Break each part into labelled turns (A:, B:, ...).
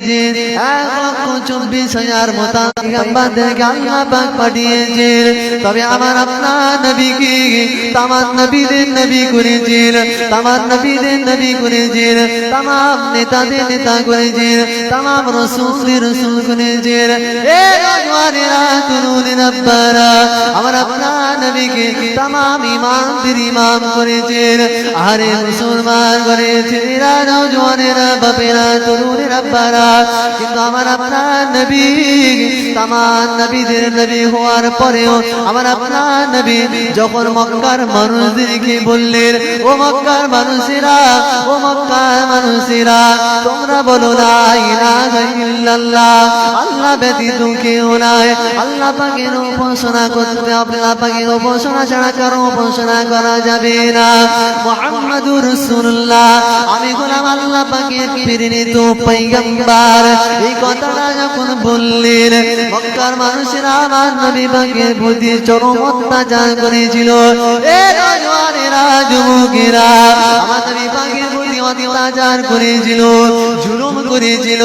A: পাঠিয়েছেন 1,24,000 মুতাকিয়াবাদেরকে আল্লাহ পাক পাঠিয়েছেন তবে আমার আপনার নবীকে তামাম নবীদের নবী করেছেন তামাম নবীদের নবী করেছেন তামাম নেতাদের নেতা করেছেন তামাম রাসূলদের রাসূল করেছেন এ নওজওয়ানেরা তরুণেরা আব্বারা আমার আপনার নবীকে তামাম ইমামদের ইমাম করেছেন আরে মুসলমান করেছেন এরা নওজওয়ানেরা বাপেরা তরুণেরা আব্বারা কিন্তু আমার আপনার নবী তামাম নবীদের নবী হওয়ার পরেও আমার আপনার নবী যখন মক্কার মানুষদেরকে বললেন ও মক্কার মানুষেরা ও মক্কার মানুষেরা তোমরা বলো লা ইলাহা ইল্লাল্লাহ আল্লাহ ব্যতীত কেউ নাই আল্লাহ পাকের উপাসনা করতে আল্লাহ পাকের উপাসনা ছাড়া কারো উপাসনা করা যাবে না মুহাম্মাদুর রাসূলুল্লাহ আমি গোলাম আল্লাহ পাকের প্রেরিত পয়গম্বর এই কথাটা যখন বললেন মক্কার মানুষেরা আমার নবী পাকের প্রতি চরম অত্যাচার করেছিল এ নওজওয়ানেরা যুবকেরা আমার নবী পাকের প্রতি অত্যাচার করেছিল জুলুম করেছিল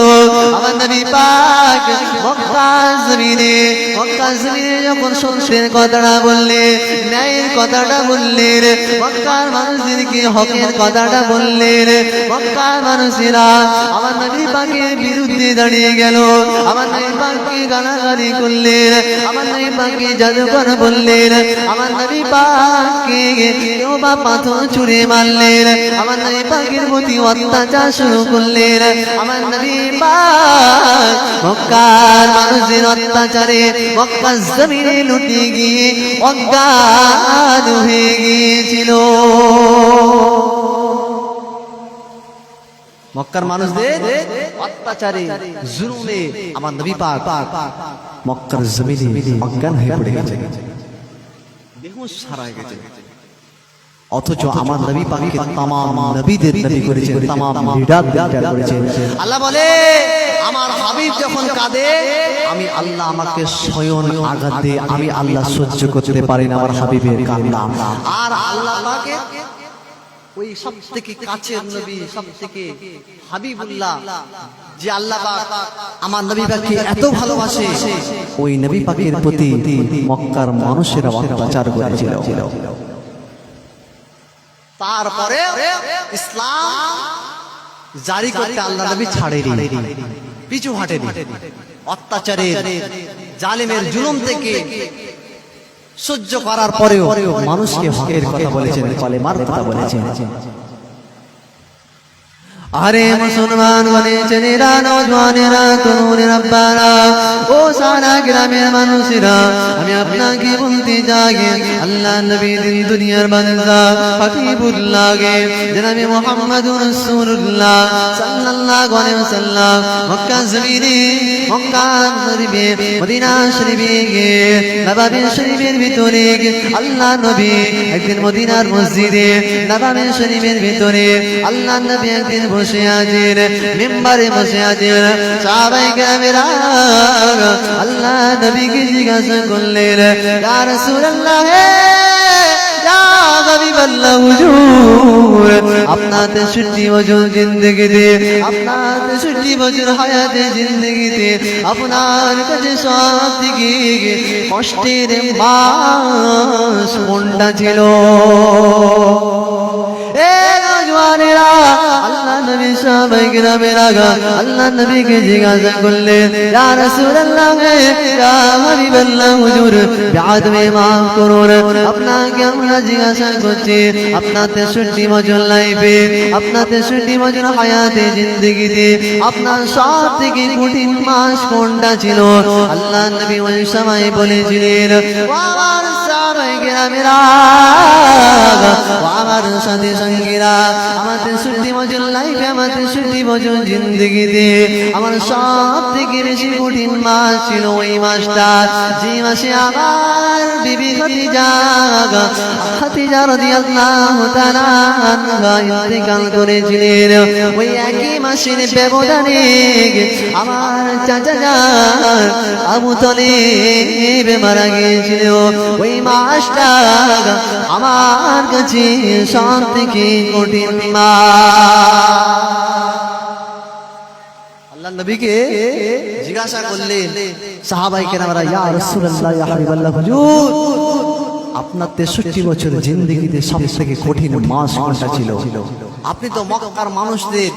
A: আমার নবী পাক মক্কা জমিনে যখন সত্যের কথাটা বললেন ন্যায়ের কথাটা বললেন মক্কার মানুষদেরকে হকের কথাটা বললেন মক্কার মানুষেরা আমার নবী পাকের বিরুদ্ধে দাঁড়িয়ে গেল আমার নবী পাককে গালাগালি করলেন আমার নবী পাককে জাদুকর বললেন আমার নবী পাককে কেউ বা পাথর ছুঁড়ে মারলেন আমার নবী পাকের প্রতি অত্যাচার শুরু করলেন আমার নবী পাক মক্কার মানুষের অত্যাচারে মক্কা জমিনে লুটে গিয়ে অজ্ঞান হয়ে গিয়েছিল মক্কার মানুষদের অত্যাচারে জুলুমে আমার নবী পাক মক্কার জমিনে অজ্ঞান হয়ে পড়ে গেছে বেহুঁশ হারায় গেছে অথচ আমার নবী পাককে तमाम নবীদের নবী করেছেন तमाम লিডারদের করেছেন আল্লাহ বলে আমার হাবিব যখন কাঁদে আমি আল্লাহ আমাকে স্বয়ং আঘাত দেয় আমি আল্লাহ সহ্য করতে পারি না আমার হাবিবের কান্না আর আল্লাহ পাকে ওই সবথেকে কাছের নবী সবথেকে হাবিবুল্লাহ যে আল্লাহ পাক আমার নবী পাককে এত ভালোবাসে ওই নবী পাকের প্রতি মক্কার মানুষেরা অত্যাচার করেছিল তারপরে ইসলাম জারি করতে আল্লাহ নবী ছাড়েনি পিছু হাঁটেনি অত্যাচারের জালেমের জুলুম থেকে সহ্য করার পরেও মানুষকে হকের কথা বলেছেন কালেমার কথা বলেছেন আরে মুসলমান বলেছেন এরা নওজওয়ানেরা তরুণেরা আব্বারা ও সারা গ্রামের মানুষেরা আমি আপনাকে বলতে চাই আল্লাহ নবী দিন দুনিয়ার বান্দা হাবিবুল্লাহ জনাবে মুহাম্মদুর রাসূলুল্লাহ সাল্লাল্লাহু আলাইহি ওয়াসাল্লাম মক্কা জমিনে মক্কা শরীফে মদিনা শরীফে নববী শরীফের ভিতরে আল্লাহ নবী একদিন মদিনার মসজিদে নববী শরীফের ভিতরে আল্লাহ নবী একদিন বসে আছেন মিম্বারে বসে আছেন সাহাবায়ে কেরামেরা আল্লাহ নবীকে জিজ্ঞাসা করলেন ইয়া রাসূলুল্লাহ ইয়া হাবিবাল্লাহ হুজুর আপনার 63 বছর জিন্দেগিতে আপনার 63 বছর হায়াতে জিন্দেগিতে আপনার কাছে সবথেকে কষ্টের মাস কোনটা ছিল এ নওজওয়ানেরা আল্লাহ নবী সাহাবায়ে কেরামেরা আল্লাহ নবীকে জিজ্ঞাসা করলেন ইয়া রাসূলুল্লাহ ইয়া হাবিবাল্লাহ হুজুর বিআদমে মাফ করুন আপনাকে আমরা জিজ্ঞাসা করছি আপনার 63 বছর লাইফে আপনার 63 বছর হায়াতে জিন্দেগিতে আপনার সবথেকে কঠিন মাস কোনটা ছিল আল্লাহ নবী ওই সময় বলেছিলেন আমার সাহাবায়ে কেরামেরা আমার সাথে সঙ্গীরা আমার 63 বছর লাইফে আমার 63 বছর জিন্দেগিতে আমার সবথেকে বেশি কঠিন মাস ছিল ওই মাসটা যে মাসে আমার বিবি খাদিজা রাদিয়াল্লাহু তাআলা আনহা ইন্তেকাল করেছিলেন ওই একই মাসের ব্যবধানে আমার চাচা জান আবু তালিব মারা গিয়েছিল ওই মাসটা আমার কাছে সবথেকে কঠিন মাস আল্লাহ নবীকে জিজ্ঞাসা করলেন সাহাবায়ে কেরামরা, ইয়া রাসূলুল্লাহ ইয়া হাবিবাল্লাহ হুজুর, আপনার 63 বছর জিন্দেগিতে সবথেকে কঠিন মাস কোনটা ছিল? আপনি তো মক্কার মানুষদের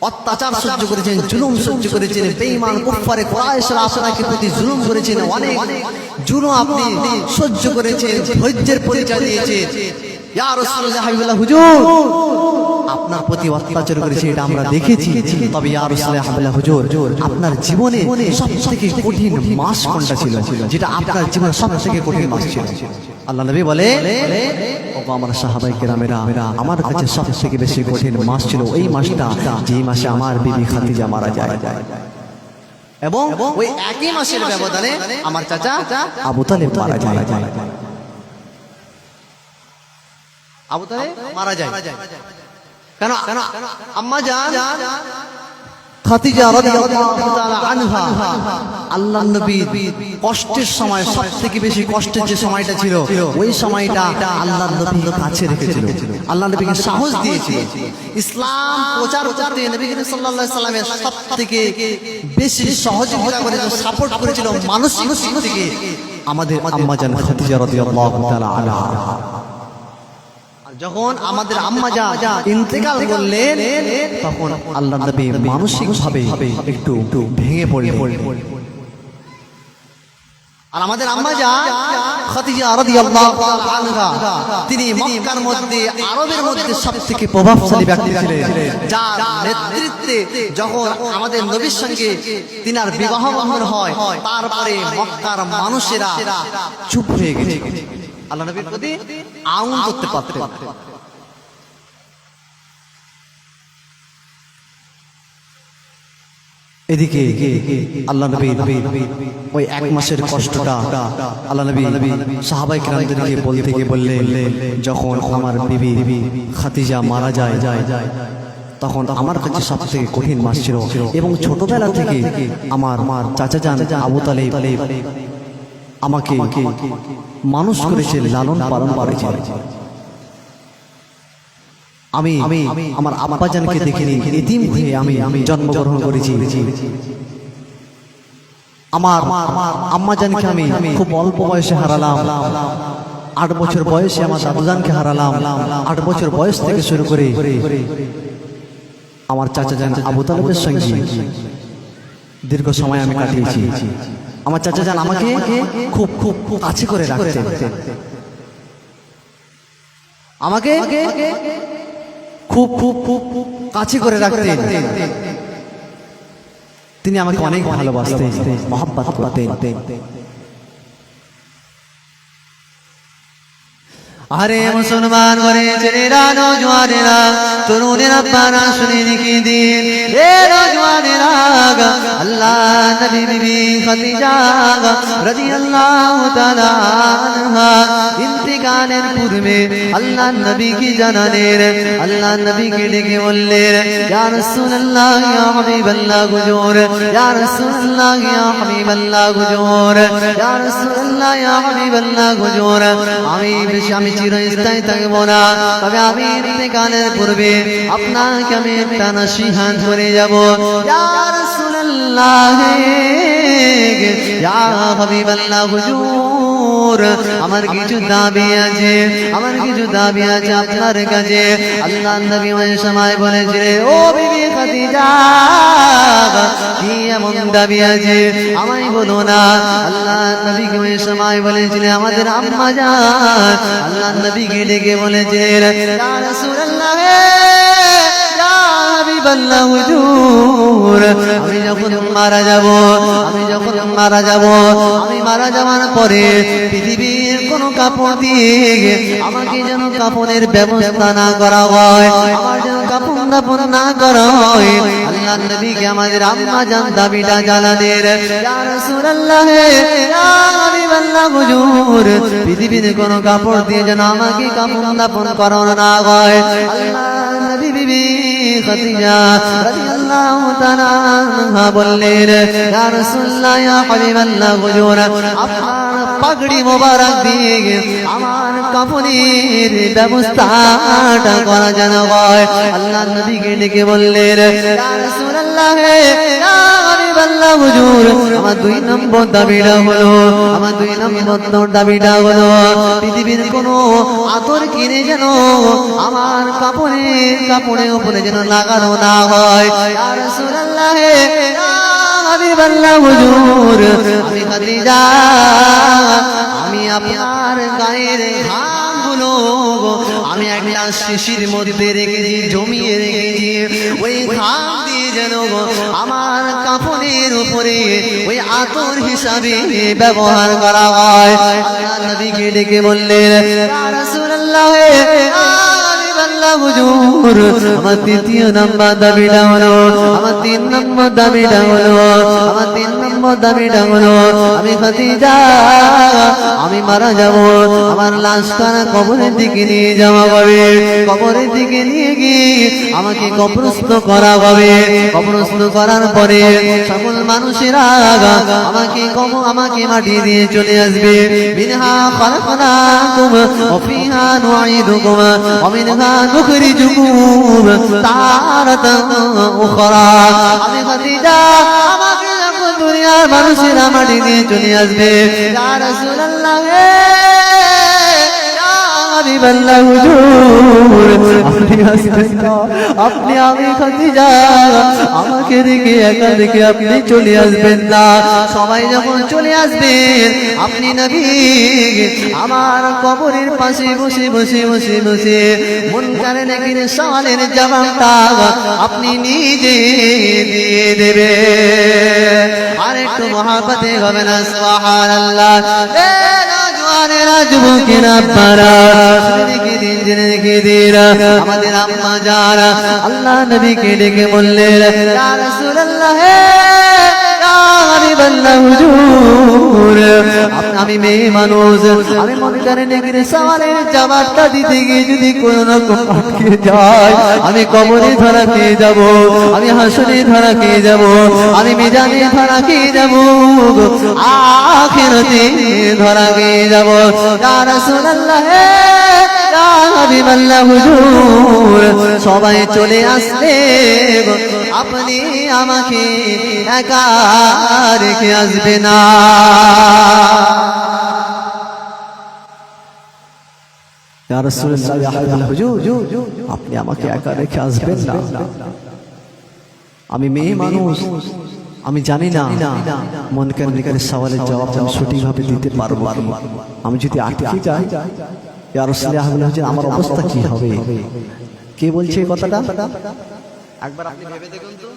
A: অত্যাচার সহ্য করেছেন, জুলুম সহ্য করেছেন, বেঈমান কুফারে কুরাইশরা আপনাকে প্রতি জুলুম করেছেন, অনেক জুলুম আপনি সহ্য করেছেন, ধৈর্যের পরিচয় দিয়েছেন। ইয়া রাসূলুল্লাহ হাবিবাল্লাহ হুজুর, আপনার প্রতি অত্যাচার করেছে এটা আমরা দেখেছি, তবে ইয়া রাসূলুল্লাহ হাবিবাল্লাহ হুজুর, আপনার জীবনে সবথেকে কঠিন মাস কোনটা ছিল, যেটা আপনার জীবনে সবথেকে কঠিন মাস ছিল? আল্লাহ নবী বলে, ও আমার সাহাবায়ে কেরামেরা, আমার কাছে সবথেকে বেশি কঠিন মাস ছিল ওই মাসটা যে মাসে আমার বিবি খাদিজা মারা যায়, এবং ওই একই মাসের ব্যবধানে আমার চাচা আবু তালেব মারা যায়। আবু তালেব মারা যায় কেন? আম্মা জান খাদিজা রাদিয়াল্লাহু তাআলা আনহা আল্লাহর নবী কষ্টের সময়, সবথেকে বেশি কষ্টের যে সময়টা ছিল, ওই সময়টা আল্লাহর নবীর কাছে রেখেছিল, আল্লাহর নবীকে সাহস দিয়েছিল, ইসলাম প্রচার করতে নবী করিম সাল্লাল্লাহু আলাইহি সাল্লামের সবথেকে বেশি সহযোগিতা করেছিল, সাপোর্ট করেছিল মানসিক দিক থেকে আমাদের আম্মা জান খাদিজা রাদিয়াল্লাহু তাআলা আনহা। যখন আমাদের আম্মা জান ইন্তেকাল করলেন, তখন আল্লাহর নবী মানসিকভাবে একটু ভেঙে পড়লেন। আর আমাদের আম্মা জান খাদিজা রাদিয়াল্লাহু তাআলা আনহা, তিনি মক্কার মধ্যে, আরবের মধ্যে সবথেকে প্রভাবশালী ব্যক্তি ছিলেন, যার নেতৃত্বে যখন আমাদের নবীর সঙ্গে তিনার বিবাহ বন্ধন হয়, তারপরে মক্কার মানুষেরা চুপ হয়ে গেছে, আল্লাহ নবীর প্রতি আউন করতে পারতেন। এদিকে আল্লাহ নবী ওই এক মাসের কষ্টটা আল্লাহ নবী সাহাবায়ে কেরামদেরকে বলতে গিয়ে বললেন, যখন আমার বিবি খাদিজা মারা যায়, তখন আমার কাছে সবথেকে কঠিন মাস ছিল, এবং ছোটবেলা থেকে আমার চাচা জান আবু তালেব আমাকে মানুষ করেছে, লালন পালন করেছে। আমি আমার আব্বাজানকে দেখিনি, এতিম হয়ে আমি জন্মগ্রহণ করেছি। আমার আম্মাজানকে আমি খুব অল্প বয়সে হারালাম, 8 বছর বয়সে আমার দাদুজানকে হারালাম। 8 বছর বয়স থেকে শুরু করে আমার চাচা জান আবু তালেবের সঙ্গে দীর্ঘ সময় আমি কাটিয়েছি। আমার চাচা জান আমাকে খুব খুব কাছে করে রাখতেন, আমাকে খুব খুব খুব কাছে করে রাখতেন। তিনি আমাকে অনেক ভালোবাসতেন, মহব্বত করতেন। আরে মুসলমান ঘরে ছেলেরা, নওজওয়ানেরা, তরুণেরা, পারা শুনে রেখে দিন, এ নওজওয়ানেরা, আল্লাহ নবী বিবি খাদিজা রাদিয়াল্লাহু তাআলা আনহা ইন্তেকালের পূর্বে আল্লাহ নবীকে জানালেন, আল্লাহ নবীকে ডেকে বললেন, ইয়া রাসূলুল্লাহ ইয়া হাবিবাল্লাহ হুজুর, ইয়া রাসূলুল্লাহ ইয়া হাবিবাল্লাহ হুজুর, ইয়া রাসূলুল্লাহ ইয়া হাবিবাল্লাহ হুজুর, আমি চিরস্থায়ী থাকবো না, তবে আমি ইন্তেকালের পূর্বে আপনাকে আমি একটা নসিহত করে যাব। ইয়া রাসূলুল্লাহ ইয়া হাবিবাল্লাহ হুজুর, আমার কিছু দাবি আছে, আমার কিছু দাবি আছে আপনার কাছে। আল্লাহ নবী ওই সময় বলেছিলেন, ও বিবি খাদিজা, কি এমন দাবি আছে আমায় বলো না। আল্লাহ নবীকে ওই সময় বলেছিলেন আমাদের আম্মা জান, আল্লাহ নবীকে ডেকে বলেছিলেন, ইয়া রাসূলুল্লাহ ইয়া হাবিবাল্লাহ হুজুর, আমি যখন মারা যাব, আমি মারা যাওয়ার পরে পৃথিবীর কোনো কাপড় দিয়ে আমাকে যেন কাপড়ের ব্যবস্থা না করা হয়, আমার যেন কাপড় দাপন না করা হয়। আল্লাহ নবীকে আমাদের আম্মা জান দাবিটা জানালেন, ইয়া রাসূলুল্লাহ ইয়া হাবিবাল্লাহ হুজুর, পৃথিবীর কোনো কাপড় দিয়ে যেন আমাকে কাপড় দাপন করানো না হয়। আল্লাহ নবী বিবি খাদিজা রাদিয়াল্লাহু রাদিয়াল্লাহু তাআলা আনহা বললেন ইয়া রাসূলুল্লাহ ইয়া হাবিবাল্লাহ হুজুর আপনার পাগড়ি মোবারক দিয়ে আমার কাফনের ব্যবস্থাটা করা যেন হয়। আল্লাহর নবীকে ডেকে বললেন ইয়া রাসূলুল্লাহ ইয়া হাবিবাল্লাহ হুজুর আমার 2 নম্বর দাবিটা হলো আমার 2 নম্বর দাবিটা হলো পৃথিবীর কোনো আতর কিনে যেন আমার কাপড়ের উপরে যেন লাগানো না হয়। ইয়া রাসূলুল্লাহ ইয়া হাবিবাল্লাহ হুজুর আমি খাদিজা আমি আপনার গায়ের ঘামগুলো আমি একটা শিশির মধ্যে রেখেছি জমিয়ে রেখেছি ওই ঘাম দিয়ে যেন আমার কাপড়ের উপরে ওই আতর হিসাবে ব্যবহার করা হয়। আল্লাহ নবীকে ডেকে বললেন ইয়া রাসূলুল্লাহ হুজুর আমার 3 নম্বর দাবিটা হলো আমার 3 নম্বর দাবিটা হলো আমার 3 নম্বর দাবিটা হলো আমি খাদিজা আমি মারা যাব আমার লাশটা কবরের দিকে নিয়ে যাওয়া হবে কবরের দিকে নিয়ে গিয়ে আমাকে কবরস্থ করা হবে কবরস্থ করার পরে সকল মানুষেরা আমাকে মাটি দিয়ে চলে আসবে মিনহা খালাকনাকুম ওয়া ফিহা নুঈদুকুম ওয়া মিনহা নুখরিজুকুম তারাতান উখরা। আমি খাদিজা আমাকে যখন দুনিয়ার মানুষেরা মাটি দিয়ে চলে আসবে ইয়া রাসূলুল্লাহ হাবিবাল্লাহ হুজুর আপনি আমি খাদিজা আমাকে রেখে একা রেখে আপনি চলে আসবেন না। সবাই যখন চলে আসবেন আপনি নবী আমার কবরের পাশে বসে বসে বসে বসে মুনকারে নাকির সওয়ালের জবাবটা আপনি নিজে দিয়ে দেবে। আর একটু মহব্বতে হবে না সুবহানাল্লাহ। যুবকেরা পারা আমাদের আম্মা যারা আল্লাহ নবীকে ডেকে বললেন ইয়া রাসূলুল্লাহ ইয়া হাবিবাল্লাহ হুজুর আমি মেয়ে মানুষ আমি মনে করেন এখানে সওয়ালের জবাবটা দিতে গিয়ে যদি কোনো রকম আটকে যায় আমি কবরে ধরা খেয়ে যাব আমি হাসরে ধরা খেয়ে যাব আমি মিজানে ধরা খেয়ে যাব আখিরাতে ধরা খেয়ে যাব। ইয়া রাসূলুল্লাহ ইয়া হাবিবাল্লাহ হুজুর সবাই চলে আসলে আপনি আমাকে একা রেখে আসবে না। ইয়া রাসূলুল্লাহ ইয়া হাবিবাল্লাহ হুজুর আপনি আমাকে একা রেখে আসবেন না। আমি মেয়ে মানুষ আমি জানি না মুনকার নাকিরের সওয়ালের জবাব আমি সঠিকভাবে দিতে পারবো আমি যদি আটকে যাই ইয়া রাসূলুল্লাহ হুজুর আমার অবস্থা কি হবে। কে বলছে এই কথাটা একবার আপনি ভেবে দেখুন তো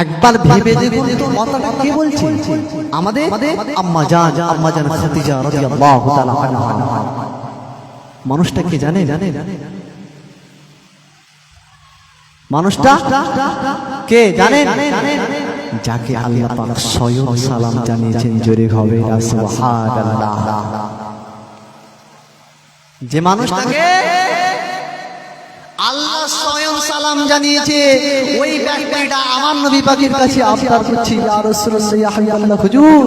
A: একবার ভেবে দেখুন তো কথাটা কে বলছে আমাদের আম্মা জান খাদিজা রাদিয়াল্লাহু তাআলা আনহা। মানুষটা কে জানে মানুষটা কে জানেন যাকে আল্লাহ পাক স্বয়ং সালাম জানিয়েছেন জোরে হবে না সুবহানাল্লাহ। যে মানুষটাকে আল্লাহ স্বয়ং সালাম জানিয়েছে ওই ব্যক্তিটা আমার নবী পাকের কাছে আবদার করছে ইয়া রাসূলুল্লাহ ইয়া হাবিবাল্লাহ হুজুর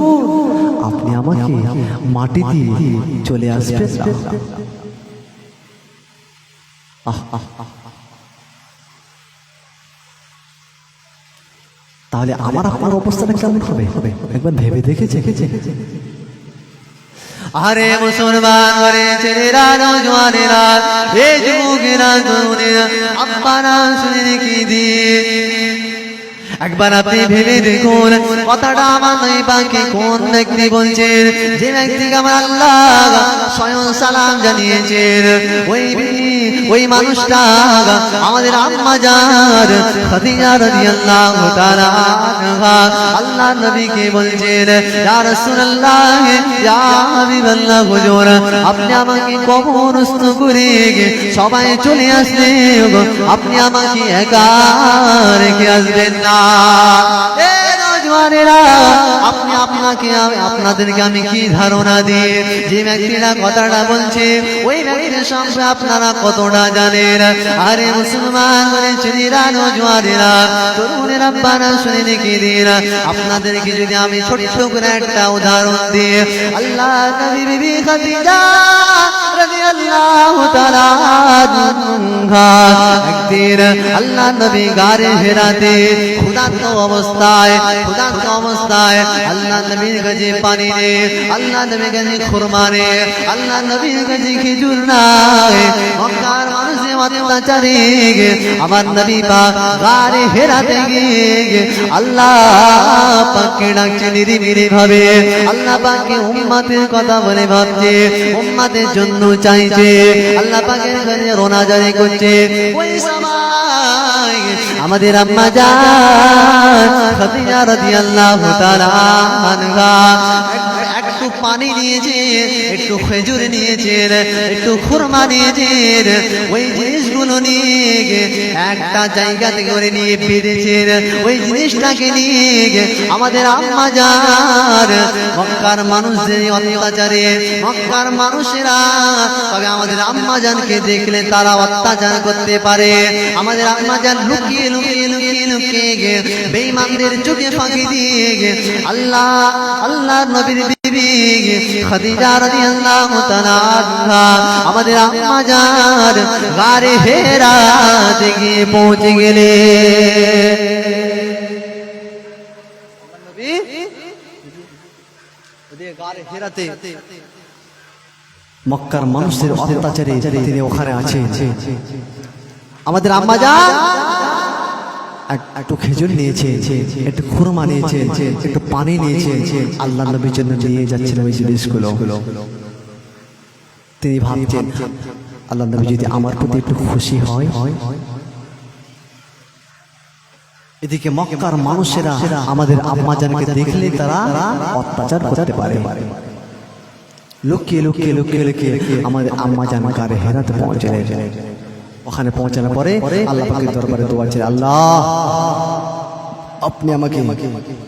A: আপনি আমাকে মাটি দিয়ে চলে আসবেন না। তাহলে আমার আপনার অবস্থাটা কেমন হবে একবার ভেবে দেখেছে। আরে মুসলমান ঘরে ছেলেরা নওজওয়ানেরা এই যুবকেরা তরুণেরা আব্বারা শুনে রেখে দিয়ে একবার আপনি ভেবে দেখুন কথাটা আমার নবী পাকে কোন ব্যক্তি বলছেন যে ব্যক্তিকে আমার আল্লাহ স্বয়ং সালাম জানিয়েছেন ওই মানুষটা আমাদের আম্মা জান খাদিজা রাদিয়াল্লাহু তাআলা আনহা। আল্লাহ নবীকে বলছেন ইয়া রাসূলুল্লাহ ইয়া হাবিবাল্লাহ হুজুর আপনি আমাকে কবরস্থ করে সবাই চলে আসলে আপনি আমাকে একা রেখে আসবেন না। এ নওজওয়ানেরা আপনি আপনাদেরকে আমি কি ধারণা দিই যে ব্যক্তিরা কথাটা বলছে ওই ব্যক্তির সম্পর্কে আপনারা কতটা জানেন? আরে মুসলমান ছেলেরা নওজোয়ানেরা তরুণেরা বানা শুনে দেখে দিন আপনাদেরকে যদি আমি ছোট্ট করে একটা উদাহরণ দিই। আল্লাহ নবী বিবি খাদিজা রাদিয়াল্লাহু তাআলা আনহা একদিন আল্লাহ নবী গারে হেরাতে ক্ষুধার্ত অবস্থায় আল্লাহ নবীর কাছে পানি নে, আল্লাহ নবীর কাছে খুরমা নে, আল্লাহ নবীর কাছে খেজুর নাই। মক্কার মানুষের অত্যাচারে আমার নবী পাক গারে হেরাতে গিয়ে আল্লাহ পাককে ডাকছে নিরিবিলি ভাবে। আল্লাহ পাককে উম্মতের কথা বলে ভাবছে, উম্মতের জন্য চাইছে, আল্লাহ পাকের কাছে রোনা জারি করছে। ওই সময় আমাদের আম্মা জান খাদিজা রাদিয়াল্লাহু তাআলা আনহা একটু পানি নিয়েছেন, একটু খেজুর নিয়েছেন, একটু খুরমা নিয়েছেন। ওই জিনিসগুলো নিয়ে একটা জায়গা থেকে করে নিয়ে বেঁধেছেন। ওই জিনিসটাকে নিয়ে আমাদের আম্মা জান মক্কার মানুষদের অত্যাচারে মক্কার মানুষেরা তবে আমাদের আম্মা জানকে দেখলে তারা অত্যাচার করতে পারে। আমাদের আম্মা জান লুকিয়ে লুকিয়ে লুকিয়ে লুকিয়ে বেঈমানদের চোখে ফাঁকি দিয়ে আল্লাহ নবীর বিবি খাদিজা রাদিয়াল্লাহু তাআলা আনহা আমাদের আম্মা জান গারে হেরা থেকে পৌঁছে গেলে গারে হেরাতে মক্কার মানুষের অত্যাচারে তিনি ওখানে আছেন। আমাদের আম্মা জান একটু খেজুর নিয়েছে, একটু খুরমা নিয়েছে, একটু পানি নিয়েছে, আল্লাহ নবীর জন্য নিয়ে যাচ্ছেন ওই জিনিসগুলো। তিনি ভাবছেন আল্লাহ নবী যদি আমার প্রতি একটু খুশি হয়। এদিকে মক্কার মানুষেরা আমাদের আম্মা জানকে দেখলে তারা অত্যাচার করতে পারে। লুকিয়ে লুকিয়ে লুকিয়ে লুকিয়ে আমাদের আম্মা জান গারে হেরাতে পৌঁছলেন। ওখানে পৌঁছানোর পরে আল্লাহ পাকের দরবারে দোয়া চাই, আল্লাহ আপনি আমাকে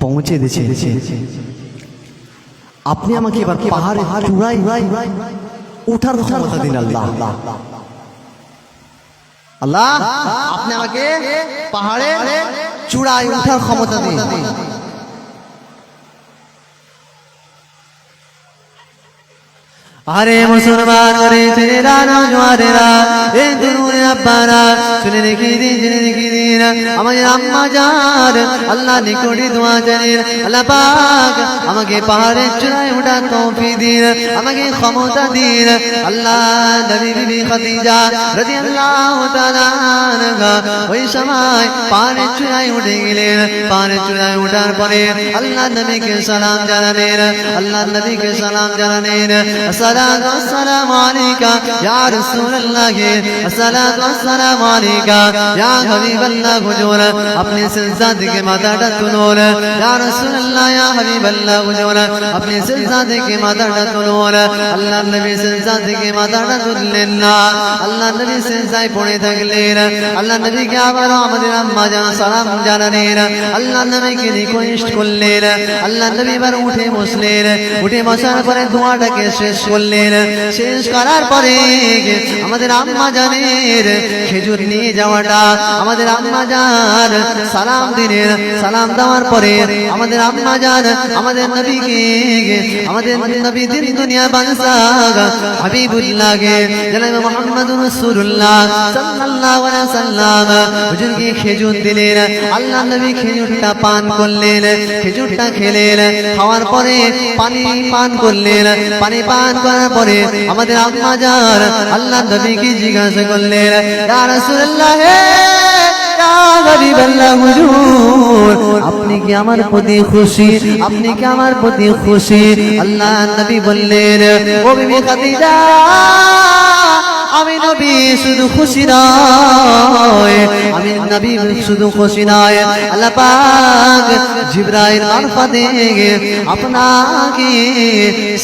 A: পৌঁছে দিয়েছেন, আপনি আমাকে এবার পাহাড়ে চূড়ায় উঠার ক্ষমতা দিন। আল্লাহ আল্লাহ আপনি আমাকে পাহাড়ে চূড়ায় উঠার ক্ষমতা দিন। আরে মুসলমান করে ছেলেরা নওজোয়ানেরা এই তরুণের আব্বারা শুনে রেখে দিন আমাদের আম্মা জান আল্লাহ নিকটে দোয়া জানেন, আল্লাহ পাক আমাকে পাহাড়ের চূড়ায় ওঠার তৌফিক দিন, আমাকে ক্ষমতা দিন। আল্লাহ নবী বিবি খাদিজা রাদিয়াল্লাহু তাআলা আনহা ওই সময় পাহাড়ের চূড়ায় উঠে গেলেন। পাহাড়ের চূড়ায় ওঠার পরে আল্লাহ নবীকে সালাম জানালেন, আল্লাহ নবীকে সালাম জানালেন, আসসালামু আলাইকা ইয়া রাসূলুল্লাহ, আসসালাতু ওয়াসসালামু আলাইকা ইয়া হাবিবাল্লাহ। হুজুর আপনি সিজদা থেকে মাথাটা তুলুন, ইয়া রাসূলুল্লাহ ইয়া হাবিবাল্লাহ। হুজুর আপনি সিজদা থেকে মাথাটা তুলুন। আল্লাহ নবী সিজদা থেকে মাথাটা তুললেন না, আল্লাহ নবী সিজদায় পড়ে থাকলেন। আল্লাহ নবীকে আবারও আমাদের আম্মা জান সালাম জানালেন, আল্লাহ নবীকে রিকোয়েস্ট করলেন। আল্লাহ নবী এবার উঠে বসলেন, উঠে বসার পরে দোয়াটাকে শেষ করলেন। শেষ করার পরে আমাদের আম্মা জানের খেজুর নিয়ে যাওয়াটা আমাদের আম্মা জান সালাম দিলেন। সালাম দেওয়ার পরে আমাদের আম্মা জান আমাদের নবীকে আমাদের নবী দিন দুনিয়া বাদশাহ হাবিবুল্লাহকে জনাব মুহাম্মদুর রাসূলুল্লাহ সাল্লাল্লাহু আলাইহি ওয়াসাল্লাম হুজুরকে খেজুর দিলেন। আল্লাহ নবী খেজুরটা পান করলেন, খেজুরটা খেলেন, খাওয়ার পরে পানি পান করলেন। পানি পান করার পরে আমাদের আম্মা জান আল্লাহ নবীকে জিজ্ঞাসা করলেন, ইয়া রাসূলুল্লাহ ইয়া হাবিবাল্লাহ, হুজুর আপনি কি আমার প্রতি খুশি? আপনি কি আমার প্রতি খুশি? আল্লাহ নবী বললেন, ও বিবি খাদিজা আমি নবী শুধু খুশি নয়, আমি নবী শুধু খুশি নয়, আল্লাহ পাক জিবরাইল মারফতে আপনাকে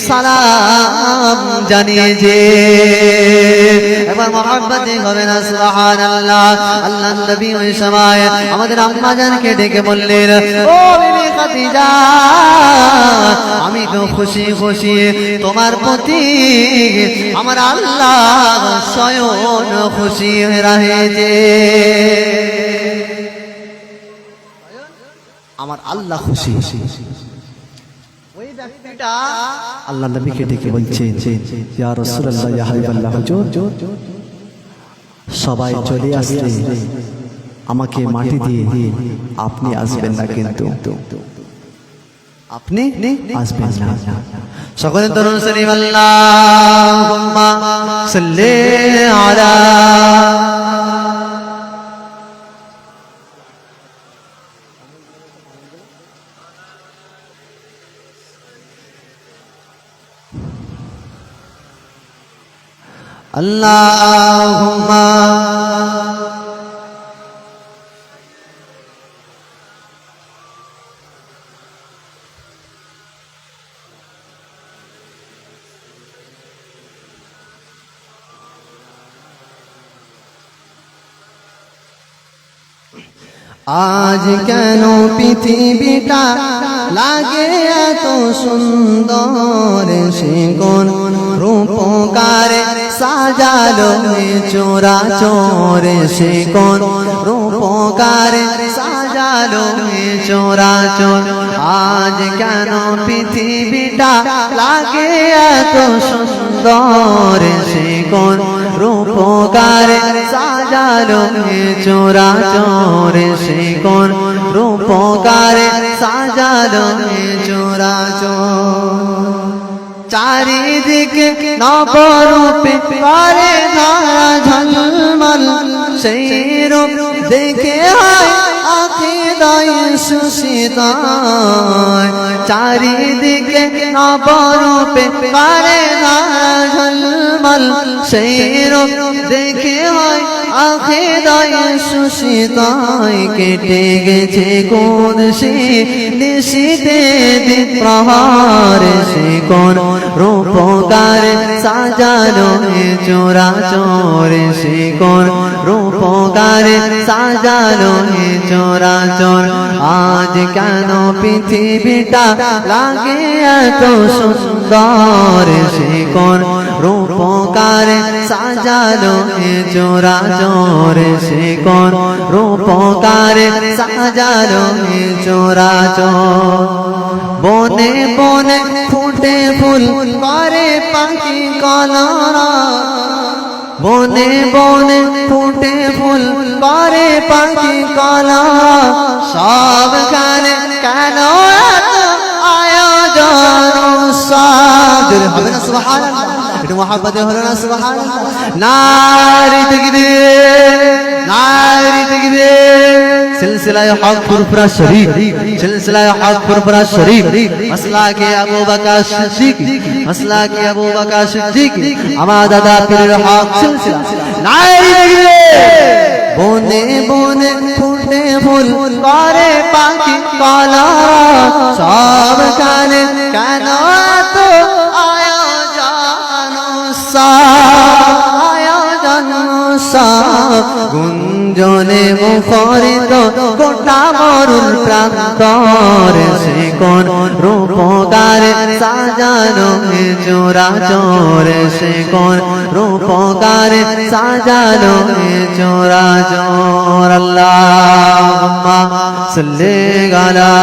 A: সালাম জানিয়েছে। একবার মহব্বতে হবে না সুবহানাল্লাহ। আল্লাহ নবী ওই সময় আমাদের আম্মা জানকে ডেকে বললেন, ও বিবি খাদিজা আমি তো খুশি খুশি তোমার প্রতি আমার আল্লাহ স্বয়ং খুশি রয়েছে আমার আল্লাহ খুশি ওই ব্যক্তিটা আল্লাহ নবীকে ডেকে বলছে ইয়া রাসূলুল্লাহ ইয়া হাবিবাল্লাহ হুজুর সবাই চলে আসলে আমাকে মাটি দিয়ে আপনি আসবেন না কিন্তু আপনি আসবেন না সকলে তরুণ সাল্লি আল্লাহুম্মা সাল্লি আলা আল্লাহুম্মা আজ কেন পৃথিবীটা লাগে এত সুন্দর সে কোন রূপকারে সাজালো চোরা চোরে সে কোন রূপকারে সাজালো চোরা চোর আজ কেন পৃথিবীটা লাগে এত সুন্দর সে কোন রূপকারে সাজালো চোরা চোরে সে কোন রূপকারে সাজালো চোরা চোর চারিদিকে নবরূপে করে ধারা ঝলমল সেই রূপ দেখে হয় আখিদায় সুশীত চারিদিকে নবরূপে করে ধারা ঝলমল সেই রূপ দেখে হয় আখিদায় সুশীত কেটে গেছে কোন সে নিশিতে দিন প্রহার সে কোন রূপকারে সাজানো চোরা চোরে সে কোন রূপকারে সাজানো চোরা চোর আজ কেন পৃথিবীটা লাগে এত সুন্দর সে কোন রূপকারে সাজানো চোরা চোরে সে কোন রূপকারে সাজানো চোরা চোর বনে বনে ফুটে ফুল করে পাখি কলরা বনে বনে ফুটে ফুল করে পাখি কলরা সব গানে কেন আয়োজন সাদর হবে না সুবহানাল্লাহ এটা মহব্বতে হলো না সুবহানাল্লাহ নারী তাকবীর নারী তাকবীর সিলসিলায়ে হক ফুরফুরা শরীফ সিলসিলায়ে হক ফুরফুরা শরীফ মাসলা কে আবু বকর সিদ্দিক মাসলা কে আবু বকর সিদ্দিক আমার দাদা পীরের হক সিলসিলা নারী তাকবীর বনে বনে ফুটে ফুল করে পাখি কলরা সব গানে কেন এত আয়োজন আয়োজন গুঞ্জনে মুখরিত গোটা মরুর প্রান্তর সে কোন রূপকারে সাজানো চোরা চোর সে কোন রূপকারে সাজানো চোরা চোর আল্লাহুম্মা সাল্লি আলা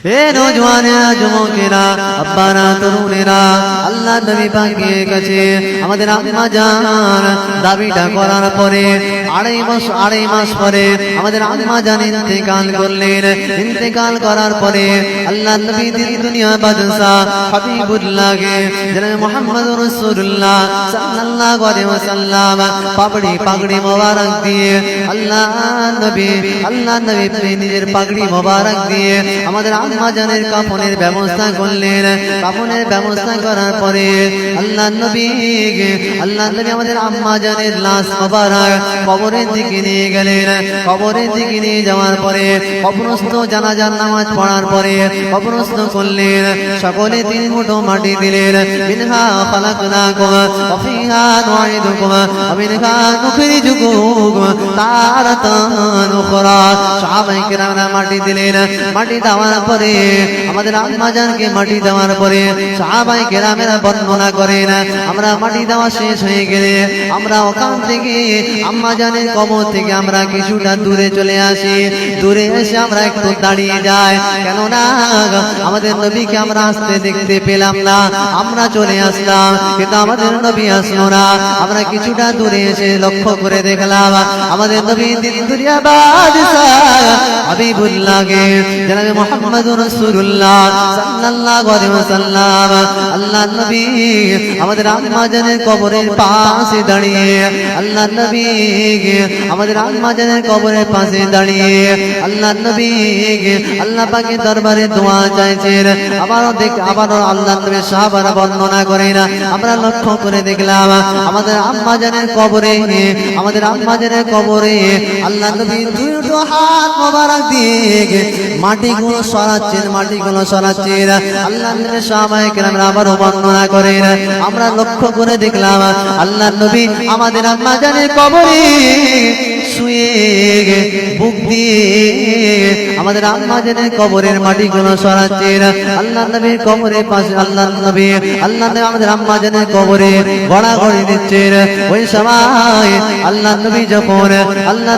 A: এ নওজওয়ানেরা যুবকেরা আব্বারা তরুণেরা আল্লাহ নবী পাকের কাছে আমাদের আম্মা জান দাবিটা করার পরে আড়াই মাস পরে আমাদের আম্মা জান ইন্তেকাল করলেন ইন্তেকাল করার পরে আল্লাহ নবী দুনিয়া বাদশা হাবিবুল্লাহকে জনাব মুহাম্মদুর রাসূলুল্লাহ সাল্লাল্লাহু আলাইহি ওয়াসাল্লাম পাগড়ি মোবারক দিয়ে আল্লাহ নবী নিজের পাগড়ি মোবারক দিয়ে আমাদের আম্মা জানের কাফনের ব্যবস্থা করলেন কাফনের ব্যবস্থা করার পরে আল্লাহ নবী আমাদের আম্মা জানের লাশ মোবারক কবরের দিকে নিয়ে গেলেন। কবরের দিকে নিয়ে যাওয়ার পরে কবরস্থ জানাজার নামাজ পড়ার পরে কবরস্থ করলেন। সকলে 3 মুঠো মাটি দিলেন। মিনহা খালাকনাকুম ওয়া ফিহা নুঈদুকুম ওয়া মিনহা নুখরিজুকুম তারাতান উখরা। সাহাবায়ে কেরামরা মাটি দিলেন। মাটি দেওয়ার পরে আমাদের আম্মাজানকে মাটি দেওয়ার পরে সাহাবায়ে কেরামেরা বর্ণনা করেন, আমরা মাটি দেওয়া শেষ হয়ে গেলে আমরা ওখান থেকে আম্মাজানের কবর থেকে আমরা কিছুটা দূরে চলে আসি। দূরে এসে আমরা একটু দাঁড়িয়ে যাই, কেননা আমাদের নবীকে আমরা আসতে দেখতে পেলাম না। আমরা চলে আসলাম কিন্তু আমাদের নবী আসলো না। আমরা কিছুটা দূরে এসে লক্ষ্য করে দেখলাম আমাদের নবী দিনদুনিয়া বাদশাহ হাবিবুল্লাহকে জনাবে মুহাম্মদুর রাসূলুল্লাহ সাল্লাল্লাহু আলাইহি ওয়াসাল্লাম আল্লাহর নবী আমাদের আম্মাজানের কবরের পাশে দাঁড়িয়ে, আল্লাহর নবী আমাদের আম্মাজানের কবরের পাশে দাঁড়িয়ে আল্লাহর নবী আল্লাহ পাকের দরবারে দোয়া চাইছেন। আবারও আল্লাহর নবী সাহাবারা বর্ণনা করেন, আমরা লক্ষ্য করে দেখলাম আমাদের আম্মাজানের কবরে, আমাদের আম্মাজানের কবরে আল্লাহর নবী 2 হাত মোবারক দিয়ে মাটিগুলো সরাচ্ছেন, মাটিগুলো সরাচ্ছেন। আল্লাহর নবী সাহাবায়ে কেরামরা আবারও বর্ণনা করেন, আমরা লক্ষ্য করে দেখলাম আল্লাহর নবী আমাদের আম্মাজানের কবরে শুয়ে বুক দিয়ে আমাদের আম্মাজানের কবরের মাটিগুলো সরাচ্ছেন। আল্লাহর নবীর কবরের পাশে আল্লাহর নবী আমাদের আম্মাজানের কবরে গড়াগড়ি দিচ্ছেন। ওই সময় আল্লাহর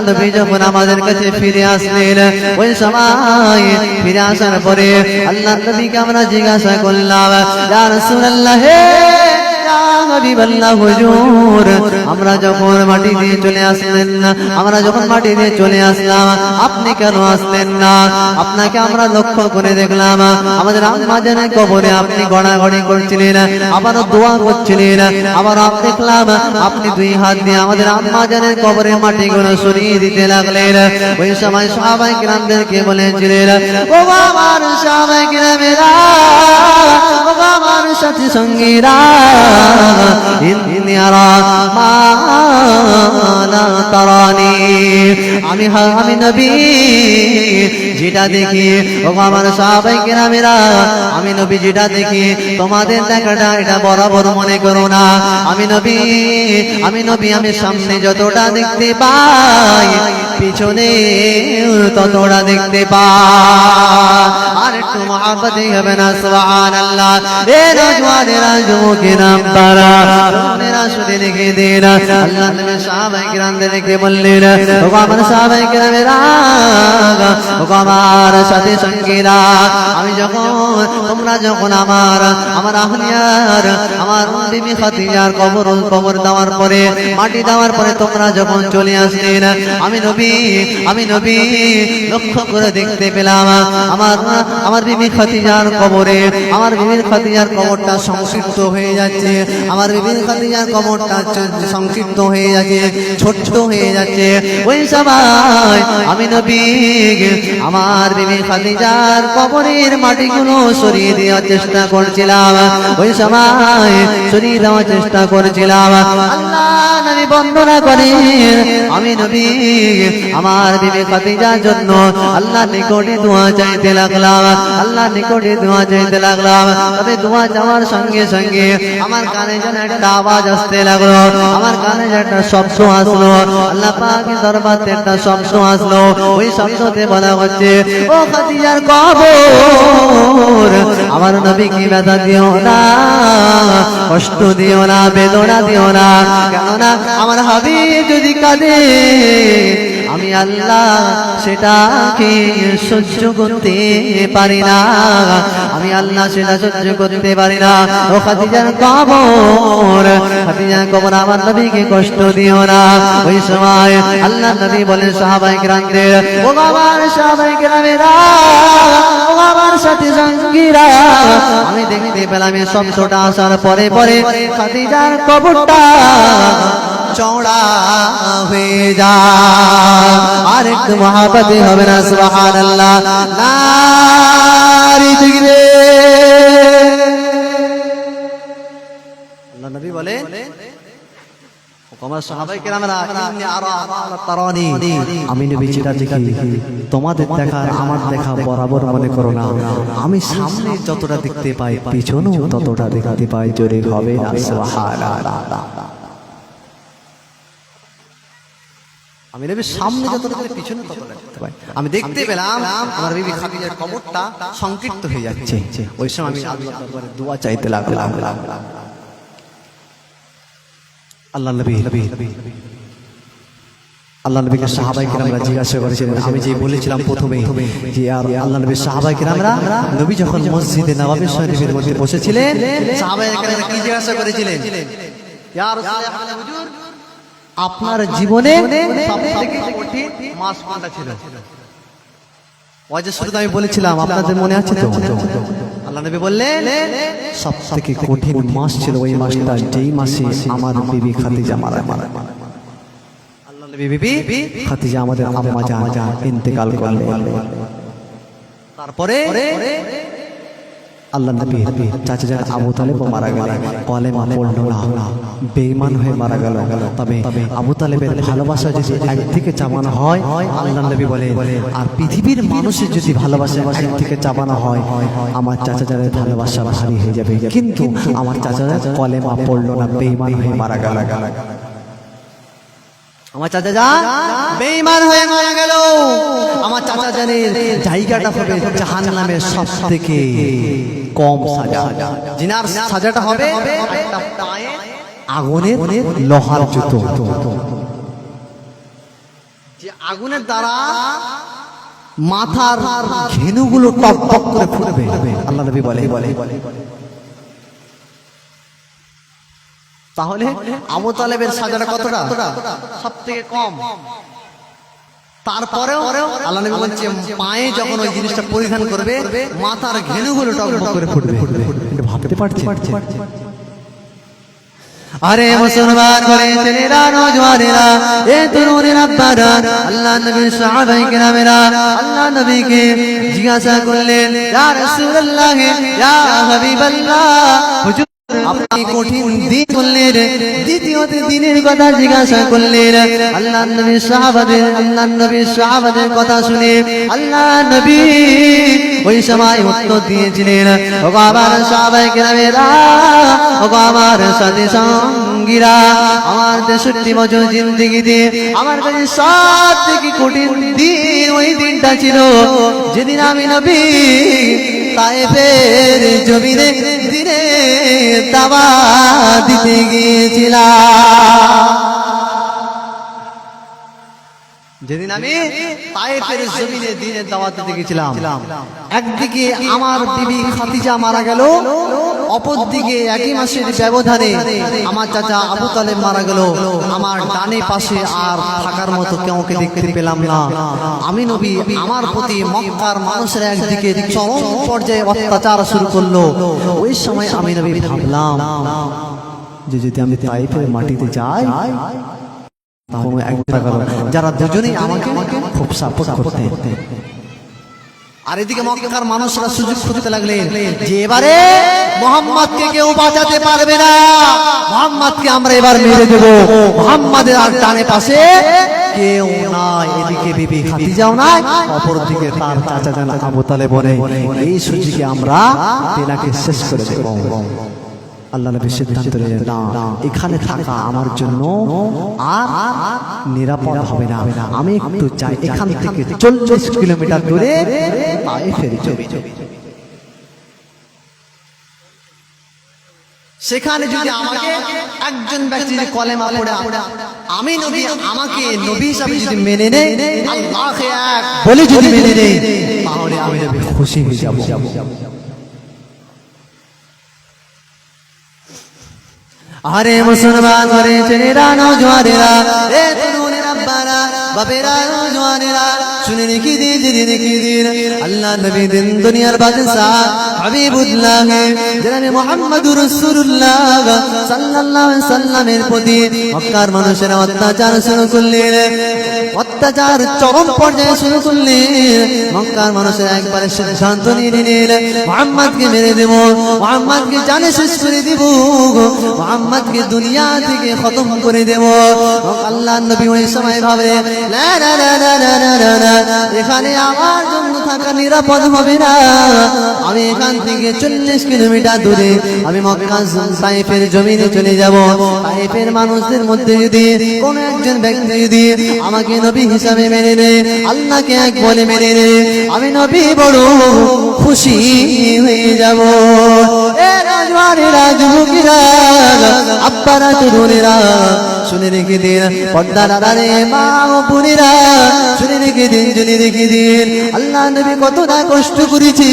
A: নবী যখন আমাদের কাছে ফিরে আসলেন, ওই সময় ফিরে আসার পরে আল্লাহর নবীকে আমরা জিজ্ঞাসা করলাম, ইয়া রাসূলুল্লাহ, হুজুর, আমরা যখন মাটি দিয়ে চলে আসলেন না, আমরা যখন মাটি দিয়ে চলে আসলাম, আপনি কেন আসলেন না? আপনাকে আমরা লক্ষ্য করে দেখলাম আমাদের আম্মাজানের কবরে আপনি গড়াগড়ি করছিলেন, আবারও দোয়া করছিলেন, আবার দেখলাম আপনি 2 হাত দিয়ে আমাদের আম্মাজানের কবরের মাটিগুলো সরিয়ে দিতে লাগলেন। ওই সময় সাহাবায়ে কেরামদেরকে বলেছিলেন, ও আমার সাহাবায়ে কেরামেরা, ও আমার সাথী সঙ্গীরা, ইন্নী আরা মা লা তারানি, আমি নবী যেটা দেখি, ও আমার সাহাবায়ে কেরামেরা, আমি নবী যেটা দেখি তোমাদের দেখাটা এটা বরাবর মনে করো না। আমি নবী আমি সামনে যতটা দেখতে পাই পিছনে ততটা দেখতে পাই। আর একটু মহব্বতে হবে না সুবহানাল্লাহ। এ নওজওয়ানেরা যুবকেরা তারা মেরা শুনে লিখে দেন, আল্লাহর নবী সাহাবায়ে কেরামদেরকে বললেন, ও আমার সাহাবায়ে কেরামেরা, ও আমার সাথী সঙ্গীরা, তোমরা যখন আমার আহলিয়ার আমার বিবি খাদিজার কবর দেওয়ার পরে মাটি দেওয়ার পরে তোমরা যখন চলে আসলেন, আমি নবী লক্ষ্য করে দেখতে পেলাম আমার বিবি খাদিজার কবরে আমার বিবির খাদিজার কবরটা সংক্ষিপ্ত হয়ে যাচ্ছে, আমার বিবির খাদিজার কবরটা সংক্ষিপ্ত হয়ে যাচ্ছে, ছোট্ট হয়ে যাচ্ছে। ওই সময় আমি নবী আমার বিবি খাদিজার কবরের মাটিগুলো সরিয়ে দেওয়ার চেষ্টা করছিলাম, ওই সময় সরিয়ে দেওয়ার চেষ্টা করছিলাম। আল্লাহ নবী বর্ণনা করেন, আমি নবী আমার বিবি খাদিজার জন্য আল্লাহর নিকটে দোয়া চাইতে লাগলাম, আল্লাহর নিকটে দোয়া চাইতে লাগলাম। তবে দোয়া চাওয়ার সঙ্গে সঙ্গে আমার কানে যেন একটা আওয়াজ আসতে লাগলো, আমার কানে যেন একটা শব্দ আসলো, আল্লাহ পাকের দরবারে একটা শব্দ আসলো। ওই শব্দতে বলা হচ্ছে, ও খাদিজার কবর, আমার নবীকে ব্যথা দিও না, কষ্ট দিও না, বেদনা দিও না, কেননা আমার হাবিব যদি কাঁদে আমি আল্লাহ সেটাকে সহ্য করতে পারি না, আমি আল্লাহ সেটা সহ্য করতে পারি না। ও খাদিজার কবর আমার নবীকে কষ্ট দিও না। ওই সময় আল্লাহ নবী বলেন সাহাবায়ে কেরামদের, ও আমার সাহাবায়ে কেরামেরা, ও আমার সাথী সঙ্গীরা, আমি দেখতে পেলাম এই শব্দটা আসার পরে পরে খাদিজার কবরটা চওড়া হয়ে যায়। আর একটু মহব্বতে হবে না সুবহানাল্লাহ। নারী দিগরে আল্লাহ নবী বলে, আমার তোমরা সাহাবায়ে কেরামেরা ইন্নী আরা লা তারানি, আমি নবী যেটা দেখি তোমাদের দেখা আমার দেখা বরাবর মনে করো না। আমি সামনে যতটা দেখতে পাই পিছনেও ততটা দেখতে পাই। জোরে হবে না সুবহানাল্লাহ। আমি নবীর সামনে যতটা দেখি পিছনে ততটা দেখতে পাই। আমি দেখতে পেলাম আমার বিবি খাদিজার কবরটা সংকীর্ণ হয়ে যাচ্ছে। ওই সময় আমি আল্লাহর দরবারে দোয়া চাইতে লাগলাম। আল্লাহ নবীকে সাহাবায়ে কেরামরা জিজ্ঞাসা করেছিলেন, আমি যে বলেছিলাম প্রথমে যে আর আল্লাহ নবীর সাহাবায়ে কেরামরা নবী যখন মসজিদে নববী শরীফের মধ্যে বসেছিলেন, সাহাবায়ে কেরামরা কি জিজ্ঞাসা করেছিলেন? ইয়া রাসূলুল্লাহ, হুজুর আপনার জীবনে সবথেকে কঠিন মাস কোনটা ছিল? ওই যে শুরুতে আমি বলেছিলাম, আপনাদের মনে আছে তো? আল্লাহ নবী বললেন সবথেকে কঠিন মাস ছিল ওই মাসটা যেই মাসে আমার বিবি খাদিজা মারা গেল। আল্লাহ নবী বিবি খাদিজা আমাদের আম্মা জান ইন্তেকাল করলেন। তারপরে আল্লাহ নবী চাচা জান আবু তালেব মারা গেল, কলেমা পড়লো না, বেঈমান হয়ে মারা গেল। তবে আবু তালেবের ভালোবাসা যদি একদিকে চাপানো হয়, আল্লাহ নবী বলে, আর পৃথিবীর মানুষের যদি ভালোবাসা একদিকে চাপানো হয়, আমার চাচা জানের ভালোবাসা ভারী হয়ে যাবে। কিন্তু আমার চাচা জান কলেমা পড়লো না, বেঈমান হয়ে মারা গেল। আমার চাচা জান বেঈমান হয়ে মারা গেল। আমার চাচা জানের জায়গাটা হবে জাহান্নামের সবথেকে কম সাজা। জিনার সাজাটা হবে একটা পায়ে আগুনের লোহার জুতো, যে আগুনের দ্বারা মাথার ঘেনুগুলো টক টক করে ফুটবে। আল্লাহ নবী বলে তাহলে আবু তালেবের সাজাটা কতটা? সবথেকে কম। তারপরেও আল্লাহ নবী বলছে পায়ে যখন ওই জিনিসটা পরিধান করবে মাথার ঘেনুগুলো টকবক করে ফুটবে। এটা ভাবতে পারছি? আরে মুসলমান করে ছেলেরা, নওজওয়ানেরা, এ তরুণেরা, আব্বারা, আল্লাহ নবীর সাহাবায়ে কেরামেরা আল্লাহ নবীকে জিজ্ঞাসা করলেন, ইয়া রাসূলুল্লাহ, ইয়া হাবিবাল্লাহ, হুজুর আপনি কঠিন দিন বললেন, দ্বিতীয় দিনের কথা জিজ্ঞাসা করলেন। আল্লাহ নবীর সাহাবাদের কথা শুনে আল্লাহ নবী ওই সময় উত্তর দিয়েছিলেন, ওগো আমার সাহাবায়ে কেরামেরা, ওগো আমার সাথী সঙ্গীরা, আমার 63 বছর জিন্দেগিতে আমার কাছে সবথেকে কঠিন দিন ওই দিনটা ছিল যেদিন আমি নবী তায়েফের জমিনে দিনে দাওয়াত দিতে গিয়েছিলাম। যেদিন আমি তায়েফের জমিনে দিনের দাওয়াত দিতে গিয়েছিলাম, একদিকে আমার বিবি খাদিজা মারা গেল, অপরদিকে একই মাসের ব্যবধানে আমার চাচা আবু তালেব মারা গেল। আমার ডানে পাশে আর থাকার মতো কাউকে দেখতে পেলাম না। আমি নবী আমার প্রতি মক্কার মানুষের একদিকে চরম পর্যায়ে অত্যাচার শুরু করলো। ওই সময় আমি নবী ভাবলাম যে যদি আমি তায়েফের মাটিতে যাই, যারা দুজনেই আমাকে খুব সাপোর্ট করতে, আর এদিকে মক্কার মানুষরা সুযোগ খুঁজতে লাগলেন যে এবারে মুহাম্মদকে কেউ বাঁচাতে পারবে না, মুহাম্মদকে আমরা এবার মেরে দেব। মুহাম্মাদের আর ডানে পাশে কেউ নাই, এদিকে বিবি খাদিজাও নাই, অপরদিকে তার চাচা জান আবু তালেব বলে, এই সুযোগে আমরা তেনাকে শেষ করে দেব। আল্লাহ নবী সিদ্ধান্ত নিলেন, না, এখানে থাকা আমার জন্য আর নিরাপদ হবে না, আমি একটু যাই এখান থেকে 40 কিলোমিটার দূরে তায়েফের জমি। সেখানে যদি আমাকে একজন ব্যক্তি যদি কলেমা পড়ে আমি নবী, আমাকে নবী হিসাবে যদি মেনে নেয়, আল্লাহকে এক বলে যদি মেনে নেয়, তাহলে আমি নবী খুশি হয়ে যাব। আরে মুসলমান ঘরে ছেলেরা, নওজওয়ানেরা, এ তরুণেরা, আব্বারা, বাপেরা, নওজওয়ানেরা, শুনে রেখে দিন আল্লাহ নবী দিন দুনিয়ার বাদশাহ হাবিবুল্লাহ জনাবে মুহাম্মদুর রাসূলুল্লাহ সাল্লাল্লাহু আলাইহি সাল্লামের প্রতি মক্কার মানুষেরা অত্যাচার শুরু করলেন, অত্যাচার চরম পর্যায়ে শুরু করলেন। মক্কার মানুষেরা একবারে সিদ্ধান্ত নিয়ে নিলেন মুহাম্মদকে মেরে দেব, মুহাম্মদকে জানে শেষ করে দেব, মুহাম্মদকে দুনিয়া থেকে খতম করে দেব। আল্লাহর নবী ওই সময় ভাবে না না না না না না না, এখানে আমার জন্য থাকা নিরাপদ হবে না। আমি এখান থেকে 40 কিলোমিটার দূরে আমি মক্কা তায়েফের জমিনে চলে যাব। তায়েফের মানুষদের মধ্যে যদি কোন একজন ব্যক্তি যদি আমাকে নবী হিসাবে মেনে নেয়, আল্লাহকে এক বলে মেনে নেয়, আমি নবী বড় খুশি হয়ে যাব। এ রাজওয়ানেরা, যুবকেরা, আব্বারা, তরুণেরা, শুনে রেখে দিন। পর্দার আড়ালে মা ও বোনেরা শুনে রেখে দিন, শুনে রেখে দিন। আল্লাহ নবী কতটা কষ্ট করেছি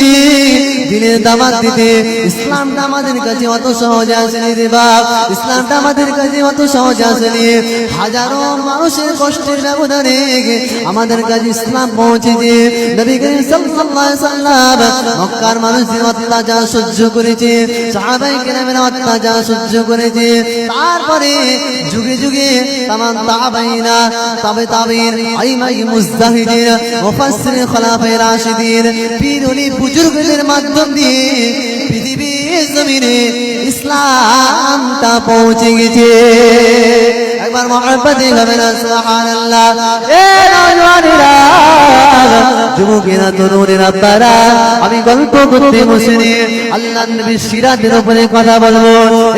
A: দিনের দাওয়াত দিতে। ইসলামটা আমাদের কাছে অত সহজ আসেনি রে বাপ, ইসলামটা আমাদের কাছে অত সহজ আসেনি। হাজারো মানুষের কষ্টের ব্যবধানে আমাদের কাছে ইসলাম পৌঁছেছে। নবী করিম সাল্লাল্লাহু আলাইহি সাল্লাম মক্কার মানুষদের অত্যাচার সহ্য করেছে, সাহাবায়ে কেরামের অত্যাচার সহ্য করেছে। তারপরে যুগে যুগে তামাম তাবেঈনা, তাবেঈন, আইমায়ে মুজতাহিদিন, মুফাসসিরিন, খোলাফায়ে রাশিদিন, পীর ওলি বুজুর্গদের মাধ্যম দিয়ে পৃথিবীর জমিনে ইসলামটা পৌঁছে গেছে। একবার মুহাব্বতে বলেন সুবহানাল্লাহ। এ নওজওয়ানেরা, যুবকেরা, তরুণেরা, আব্বারা, আমি গল্প করতে বসিনি, আল্লাহর নবীর সিরাতের উপরে কথা বলবো,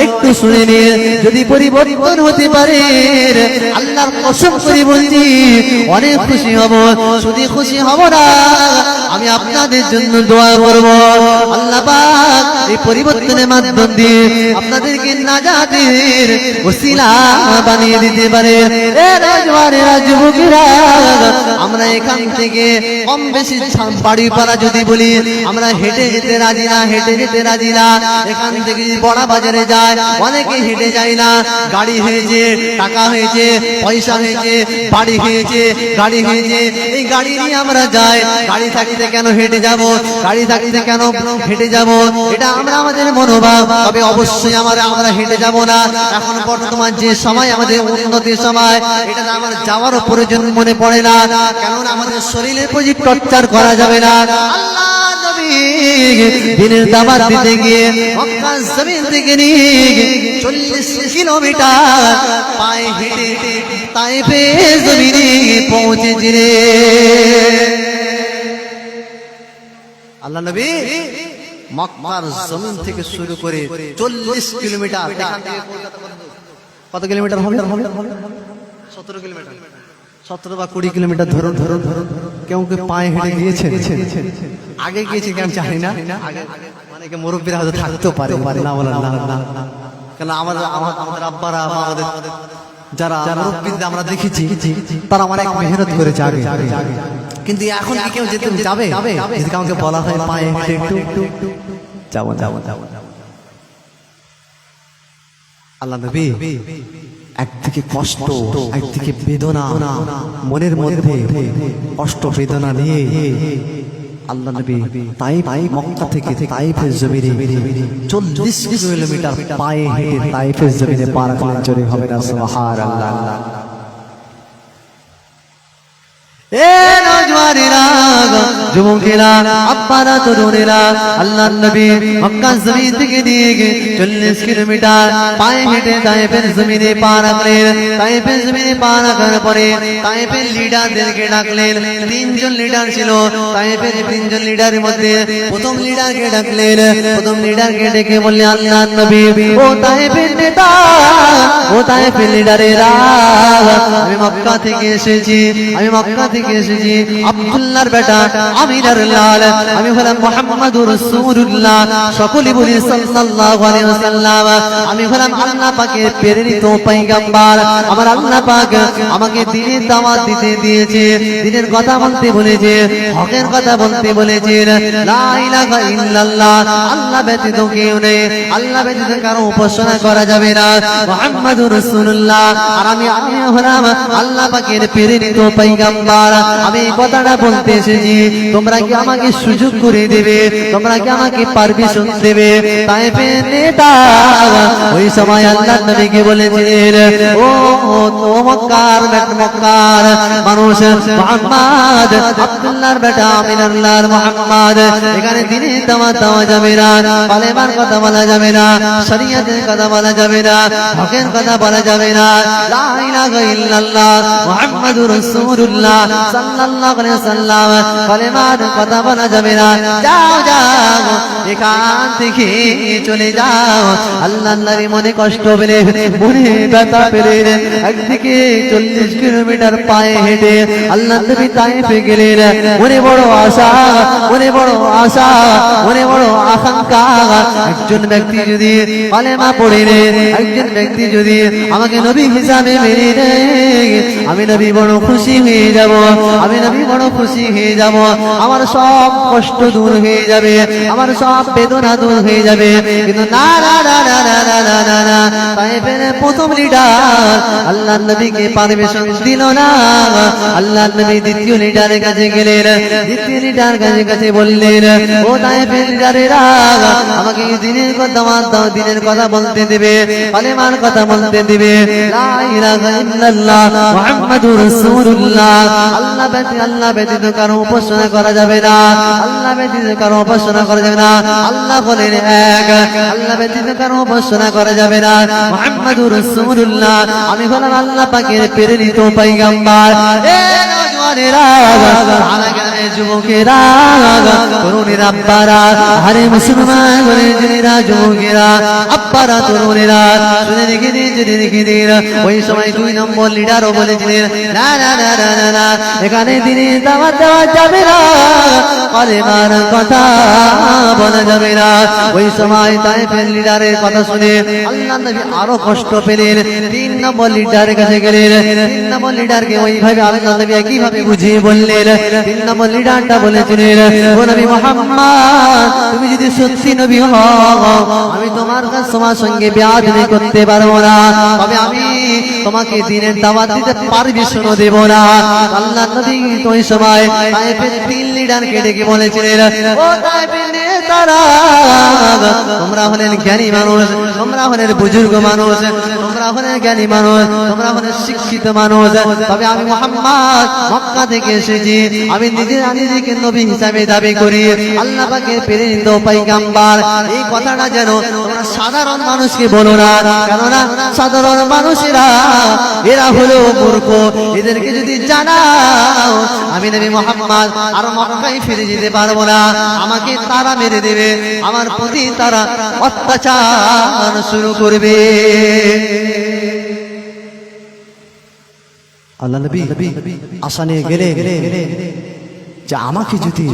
A: একটু শুনে নিন। যদি পরিবর্তন হতে পারে আল্লাহর কসম করে বলছি অনেক খুশি হব। শুধু খুশি হব না, আমি আপনাদের জন্য দোয়া করব। আল্লাহ পাক এই পরিবর্তনের মাধ্যম দিয়ে আপনাদেরকে নাজাতের ওসিলা বানিয়ে দিতে পারে। এ রাজওয়ানেরা, যুবকেরা, আমরা এখান থেকে কম বেশি বাড়ি পাড়া যদি বলি, আমরা হেঁটে যেতে রাজি না, হেঁটে যেতে রাজি না। এখান থেকে বড় বাজারে যায়, অনেকে হেঁটে যায় না। গাড়ি হয়েছে, টাকা হয়েছে, পয়সা হয়েছে, বাড়ি হয়েছে, গাড়ি হয়েছে, এই গাড়ি নিয়ে আমরা যাই। গাড়ি থাকতে কেন হেঁটে যাব, গাড়ি থাকতে কেন হেঁটে যাব, এটা আমরা আমাদের মনোভাব। তবে অবশ্যই আমরা হেঁটে যাব না। এখন বর্তমান যে সময় আমাদের উন্নতির সময়, এটা আমার যাওয়ারও প্রয়োজন মনে পড়ে না, কেননা আমাদের শরীরের প্রতি টর্চার করা যাবে না। আল্লাহ নবী দিনের দাওয়াত দিতে গিয়ে মক্কা জমিন থেকে নিয়ে 40 কিলোমিটার পায়ে হেঁটে তায়েফের জমিনে পৌঁছেছিলেন। আল্লাহ নবী মক্কার জমিন থেকে শুরু করে 40 কিলোমিটার, কত কিলোমিটার হবে? 17 কিলোমিটার, 17 বা 20 কিলোমিটার ধরুন ধরুন ধরুন। কেউ কেউ পায়ে হেঁটে গিয়েছে, আগে গিয়েছে কেন জানি না, মানে মুরব্বীরা হয়তো থাকতেও পারে না, বলেন না, কেন আমাদের আব্বারা, আমাদের যারা মুরব্বীদের আমরা দেখেছি তারা অনেক মেহনত করেছে আগে। কিন্তু এখন কি কেউ যেতে যাবে? যদি কাউকে বলা হয় পায়ে হেঁটে একটু যাবো যাবো যাবো। আল্লাহ নবী একদিকে কষ্ট, একদিকে বেদনা, মনের মধ্যে কষ্ট বেদনা নিয়ে আল্লাহ নবী তায়েফ, মক্কা থেকে তায়েফের জমিনে 40 কিলোমিটার পায়ে হেঁটে তায়েফের জমিনে পা রাখলেন। জোরে হবে না সুবহানাল্লাহ। এ নওজওয়ানেরা, যুবকেরা, আব্বারা, তরুণেরা, আল্লাহর নবী মক্কা জমিন থেকে নিয়ে 40 কিলোমিটার পায়ে হেঁটে তায়েফের জমিনে পা রাখলেন। তায়েফের জমিনে পা রাখার পরে তায়েফের লিডারদেরকে ডাকলেন। 3 জন লিডার ছিল তায়েফের। 3 জন লিডারের মধ্যে প্রথম লিডারকে ডাকলেন। প্রথম লিডারকে ডেকে বললেন, আল্লাহর নবী, ও তায়েফের নেতা, ও তায়েফের লিডারেরা, আমি মক্কা থেকে এসেছি, আমি মক্কা থেকে এসেছি। আব্দুল্লাহর বেটা আমিনার লাল, আমি হলাম মুহাম্মাদুর রাসূলুল্লাহ। সকলে বলি সাল্লাল্লাহু আলাইহি ওয়াসাল্লাম। আমি হলাম আল্লাহ পাকের প্রেরিত পয়গম্বর। আমার আল্লাহ পাক আমাকে দ্বীনের দাওয়াত দিতে দিয়েছে, দ্বীনের কথা বলতে বলেছে, হকের কথা বলতে বলেছে। লা ইলাহা ইল্লাল্লাহ, আল্লাহ ব্যতীত কেউ নেই, আল্লাহ ব্যতীত কারো উপাসনা করা যাবে না, মুহাম্মাদুর রাসূলুল্লাহ। আর আমি হলাম আল্লাহ পাকের প্রেরিত পয়গম্বর। আমি এই কথাটা বলতে এসেছি, তোমরা কি আমাকে সুযোগ করে দেবে? তোমরা কি আমাকে পারমিশন দেবে? তায়েফের নেতা ওই সময় আল্লাহর নবীকে বলেছিলেন, ও মক্কার মানুষ মুহাম্মদ, আব্দুল্লাহর বেটা আমিনার মুহাম্মদ, এখানে দ্বীনের দাওয়াত দেওয়া যাবে না, কালেমার কথা বলা যাবে না, শরীয়তের কথা বলা যাবে না, হকের কথা বলা যাবে না, লা ইলাহা ইল্লাল্লাহ মুহাম্মাদুর রাসূলুল্লাহ সাল্লাল্লাহু আলাইহি ওয়াসাল্লাম, কালেমার কথা বলা যাবে না। যাও যাও এখান থেকে চলে যাও। আল্লাহর নবী মনে কষ্ট পেলে, মনে ব্যথা পেলে একদিকে 40 কিলোমিটার পায়ে হেঁটে আল্লাহর নবী তায়েফে গেলেন। মনে বড় আশা, মনে বড় আশা, মনে বড় আকাঙ্ক্ষা, একজন ব্যক্তি যদি কালেমা পড়ে নেয়, একজন ব্যক্তি যদি আমাকে নবী হিসাবে মেনে নেয়, আমি নবী বড় খুশি হয়ে যাব, আমি নবী বড় খুশি হয়ে যাব। আমার সব কষ্ট দূর হয়ে যাবে, আমার সব বেদনা দূর হয়ে যাবে। কিন্তু না না না না না না না না না, তায়েফের প্রথম লিডার আল্লাহর নবীকে পারমিশন দিল না। আল্লাহর নবী দ্বিতীয় লিডারের কাছে গেলেন, দ্বিতীয় লিডার কাছে বললেন, ও তায়েফের লিডারেরা, আমাকে দ্বীনের কথা দাও, দ্বীনের কথা বলতে দেবে, কালেমার কথা বলতে দেবে, লা ইলাহা ইল্লাল্লাহ মুহাম্মাদুর রাসূলুল্লাহ, আল্লাহ ব্যতীত কারো উপাসনা করা যাবে না, আল্লাহ ব্যতীত কারো উপাসনা করা যাবে না। আল্লাহ বলেন এক, আল্লাহ ব্যতীত কারো উপাসনা করা যাবে না, মুহাম্মাদুর রাসূলুল্লাহ। আমি হলাম আল্লাহ পাকের প্রেরিত পয়গম্বর। এ নওজওয়ানেরা, আলাগানে যুবকেরা, তরুণেরা, আব্বারা, আরে মুসলমান ঘরেরা, যুবকেরা, আব্বারা, তরুণেরা, শুনে রেখে দিন, শুনে রেখে দিন। ওই সময় 2 নম্বর লিডারও বলেছিলেন, না না না না না না, এখানে দ্বীনের দাওয়াত দেওয়া যাবে না, কালেমার কথা বলা যাবে না। ওই সময় তায়েফের লিডারের কথা শুনে আল্লাহর নবী আরো কষ্ট পেলেন। 3 নম্বর লিডারের কাছে গেলেন, 3 নম্বর লিডারকে ওইভাবে আল্লাহর নবী একইভাবে বুঝিয়ে বললেন। 3 নম্বর লিডারটা বলেছিলেন, ও নবী মুহাম্মদ, তুমি যদি সত্যি নবী হও, আমি তোমার সঙ্গে বেয়াদবি করতে পারবো না, তবে আমি তোমাকে দ্বীনের দাওয়াত দিতে পারমিশন দেব না। আল্লাহর নবী ওই সময় তায়েফের 3 লিডারকে ডেকে বলেছিলেন, ও তায়েফের নেতারা, তোমরা হলেন জ্ঞানী মানুষ, তোমরা হলেন বুজুর্গ মানুষ, তোমরা হলেন জ্ঞানী মানুষ, তোমরা হলেন শিক্ষিত মানুষ, তবে আমি মুহাম্মদ মক্কা থেকে এসেছি, আমি নিজেকে নবী হিসাবে দাবি করি, আল্লাহ পাকের প্রেরিত পয়গম্বর। এই কথাটা যেন তোমরা সাধারণ মানুষকে বলো না, কেননা সাধারণ মানুষেরা এরা হলো মূর্খ, এদেরকে যদি জানাও আমি নবী মুহাম্মদ আর মক্কায় ফিরে যেতে পারবো না, আমাকে তারা মেরে দেবে, আমার প্রতি তারা অত্যাচার শুরু করবে।
B: আল্লাহ নবী আশা নিয়ে গেলে যে আমাকে যদি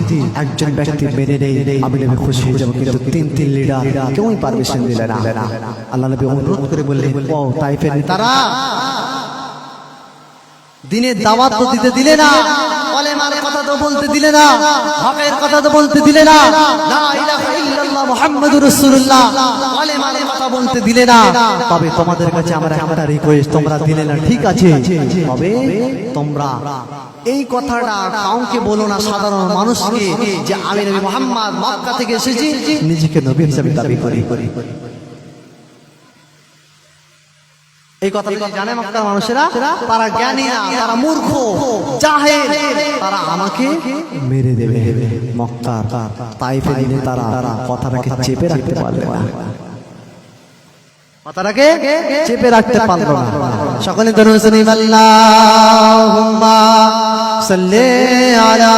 B: একজন ব্যক্তি মেরে নেই, আমি নবী খুশি হয়ে যাবো, কিন্তু 3 লিডার কেউই পারমিশন দিলে না। আল্লাহ নবী অনুরোধ করে বললেন, ও তায়েফের নেতারা,
A: দ্বীনের দাওয়াত তো দিতে দিলে না, কালেমার কথা তো বলতে দিলে না, হকের কথা তো বলতে দিলে না, লা ইলাহা ইল্লাল্লাহ মুহাম্মাদুর রাসূলুল্লাহ, কালেমার কথা বলতে দিলে না।
B: তবে তোমাদের কাছে আমার একটা রিকোয়েস্ট, তোমরা দিলে না ঠিক আছে, তবে তোমরা এই কথাটা কাউকে বলো না, সাধারণ মানুষকে, যে আমি নবী মুহাম্মদ মক্কা থেকে এসেছি, নিজেকে নবী হিসেবে দাবি করি।
A: এই কথা জানে মক্কার মানুষেরা, তারা জ্ঞানী না, তারা মূর্খ, জাহেল, তারা আমাকে
B: মেরে দেবে। মক্কার তায়েফের নেতারা কথাটাকে চেপে রাখতে পারবে না,
A: কথাটাকে চেপে রাখতে পারলো না। সকলে দরুদ শরীফ আল্লাহুম্মা সাল্লি আলা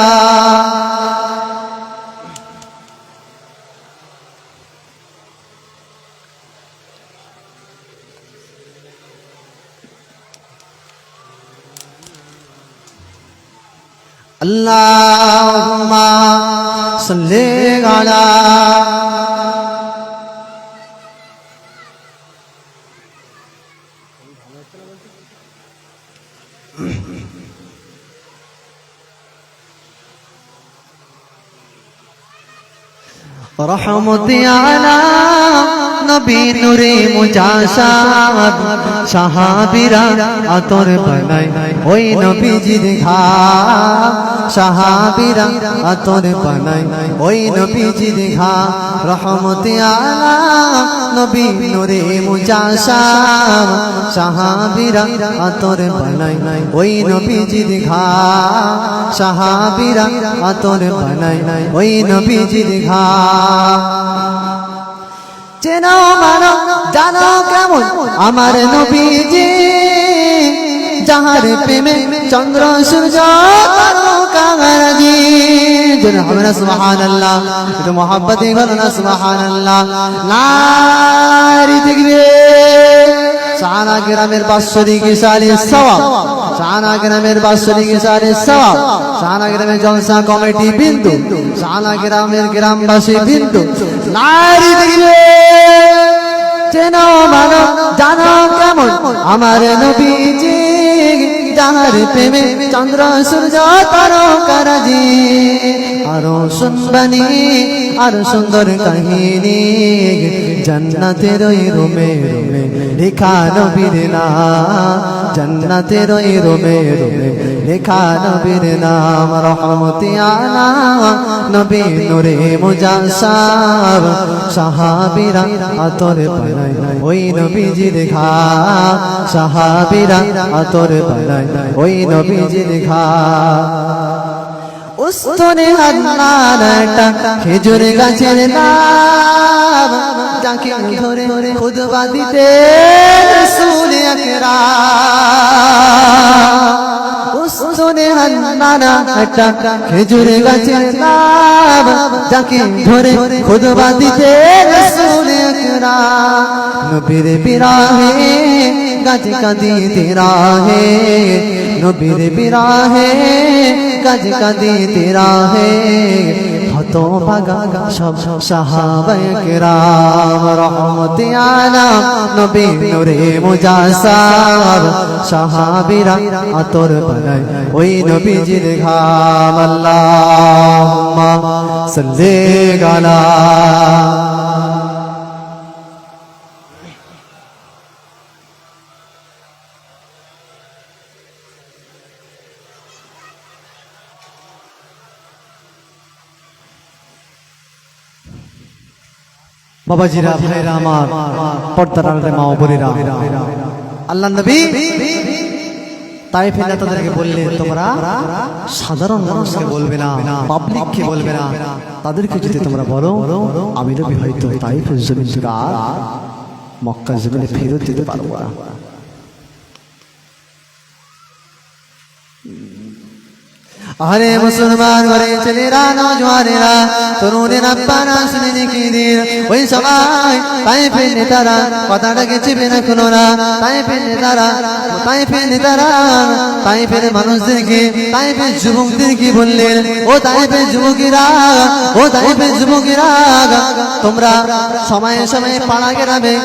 B: আল্লাহুম্মা সাল্লি আলা
A: রহমতি আলা নবী নূরে মুজাসাদ সাহাবীরা আতর বানায় ওই নবীজির ঘাম সাহাবীরা আতর বানায় ওই নবীজির ঘাম রহমতি আলা নবী নূরে মুজাসাদ সাহাবীরা আতর বানায় ওই নবীজির ঘাম সাহাবীরা আতর বানায় ওই নবীজির ঘাম চেনো মানো জানো কেমন আমার নবীজি যাহার প্রেমে চন্দ্র সূর্য তারকারাজি যেন হবে না সুবহানাল্লাহ একটু মহব্বতে বলো না সুবহানাল্লাহ নারী দেখবে সানা গ্রামের বাৎসরিক ইশারে সওয়াব সানা গ্রামের বাৎসরিক ইশারে সওয়াব সানা গ্রামের জলসা কমিটি বিন্দু সানা গ্রামের গ্রামবাসী বিন্দু নারী দেখবে চেনো মানো জানো কেমন আমার নবীজি যাহার প্রেমে চন্দ্র সূর্য তারকারাজি আরো শুনবানি আরো সুন্দর কাহিনী জান্নাতের ওই রুমে রুমে লেখা নবীর নাম জান্নাতের ওই রুমে রুমে লেখা নবীর নাম রহমতি আলা নবী নূরে মুজাসাব সাহাবীরা আতর বানায় ওই নবীজির ঘাম সাহাবীরা আতর বানায় ওই নবীজির ঘাম উস্তনে হান্নান একটা খেজুর গাছের নাম যাকে ধরে খুতবা দিতে রাসূল আকরাম উস্তনে হান্নান একটা খেজুর গাছের নাম যাকে ধরে খুতবা দিতে রাসূল আকরাম নবীর বিরাহে গাছ কাঁদিতে রাহে নবীর বিরাহে গাছ কাঁদিতে রাহে হত ভাগা সব সাহাবায়ে কেরাম রহমতি আলা নবী নূরে মুজাসাব সাহাবীরা আতর বানায় ওই নবীজির ঘাম আল্লাহুম্মা সাল্লি আলা
B: বাবাজিরা ভাইরা আমার পর্দার আড়ালে মা ও বোনেরা আল্লাহ নবী তাইফের নেতাদেরকে বললেন তোমরা সাধারণ মানুষকে বলবে না পাবলিককে বলবে না তাদেরকে যদি তোমরা বলো আমি নবী হয়তো তাইফের জমিন থেকে আর মক্কার জমিনে ফেরত যেতে পারবো না
A: अरे मुसलमान बड़े चलेरा नौजवानेरा तरुणेर अब्बारा শুনে কি দিন ওই সময় তাইফের নেতারা কথাটাকে চেপে রাখলো না তাইফের নেতারা তাইফের মানুষদেরকে তাইফের যুবকদেরকে বললেন ও তাইফের যুবকেরা তোমরা সময়ে সময়ে পাড়া গ্রামে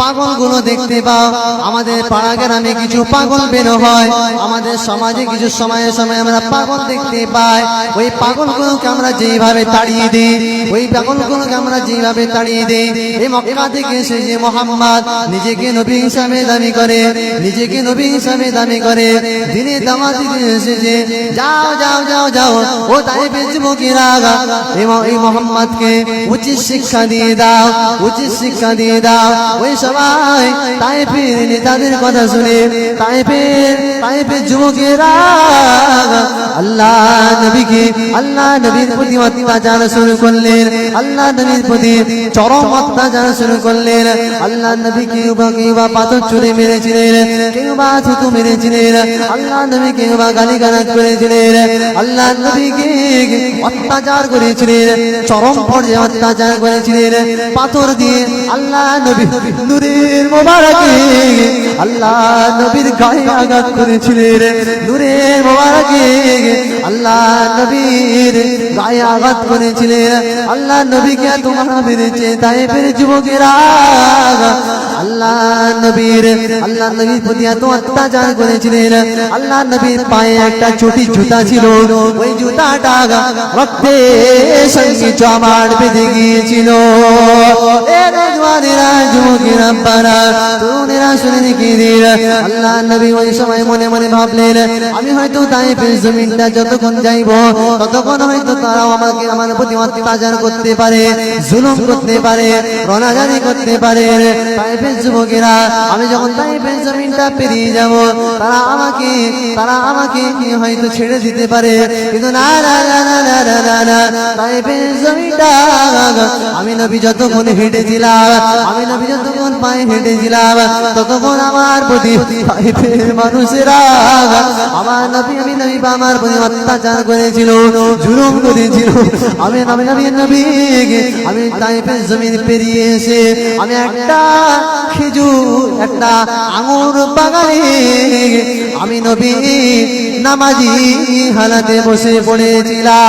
A: পাগলগুলো দেখতে পাও আমাদের পাড়া গ্রামে কিছু পাগল বের হয় আমাদের সমাজে কিছু সময়ে সময়ে আমরা পাগল দেখতে পাই ওই পাগলগুলোকে আমরা যেভাবে তাড়িয়ে দিই ওই পাগলগুলোকে আমরা যেভাবে তাড়িয়ে দিই এই মক্কা থেকে এসে যে মুহাম্মদ নিজেকে নবী হিসাবে দাবি করে দিনে দাওয়াত দিতে এসেছে যাও ও তাইফের যুবকেরা এই মুহাম্মদকে উচিত শিক্ষা দিয়ে দাও ওই সবাই তাইফের নেতাদের কথা শুনে তাইফের যুবকেরা আল্লাহ নবীর প্রতি অত্যাচার শুরু করলেন আল্লাহ নবীর প্রতি চরম অত্যাচার শুরু করলেন আল্লাহ নবী কেউ বা পাথর ছুঁড়ে মেরেছিলেন কেউ বা থুতু মেরেছিলেন আল্লাহ নবী কেউ বা গালিগালাজ করেছিলেন আল্লাহ নবীকে অত্যাচার করেছিলেন চরম পর্যায়ে অত্যাচার করেছিলেন পাথর দিয়ে আল্লাহ নবী নূরের মোবারকে আল্লাহ নবীর গায়ে আঘাত করেছিলেন নূরের মোবারকে আল্লাহ নবীর গায়ে আঘাত করেছিলেন, আল্লাহ নবীকে তোমরা মেরেছে তায়েফের যুবকেরা। আল্লাহ নবীর প্রতি এত অত্যাচার করেছিলেন, আল্লাহ নবীর পায়ে একটা চটি জুতা ছিল, ওই জুতাটা রক্তে সঙ্গে জমাট বেঁধে গিয়েছিল। যুবকেরা পারা তরুণেরা শুনে দেখিয়ে দিন, আল্লাহ নবী ওই সময় মনে মনে ভাবলেন, আমি হয়তো তায়েফের জমিনটা যতক্ষণ যাইব ততক্ষণ হয়তো তারাও আমাকে আমার প্রতি অত্যাচার করতে পারে, জুলুম করতে পারে, রণাজারি করতে পারে। তায়েফের যুবকেরা আমি যখন তায়েফের জমিনটা পেরিয়ে যাব তারা আমাকে হয়তো ছেড়ে দিতে পারে, কিন্তু না না না না না না না না, তায়েফের জমিনটা আমি নবী যতক্ষণ হেঁটেছিলাম, আমি নবী যতক্ষণ পায়ে হেঁটেছিলাম ততক্ষণ আমার প্রতি তায়েফের মানুষেরা আমার নবী আমার প্রতি অত্যাচার করেছিল, জুলুম করেছিল। আমি তায়েফের জমিন পেরিয়ে এসে আমি একটা খেজুর, একটা আঙুর বাগানে আমি নবী নামাজি হালাতে বসে পড়েছিলাম।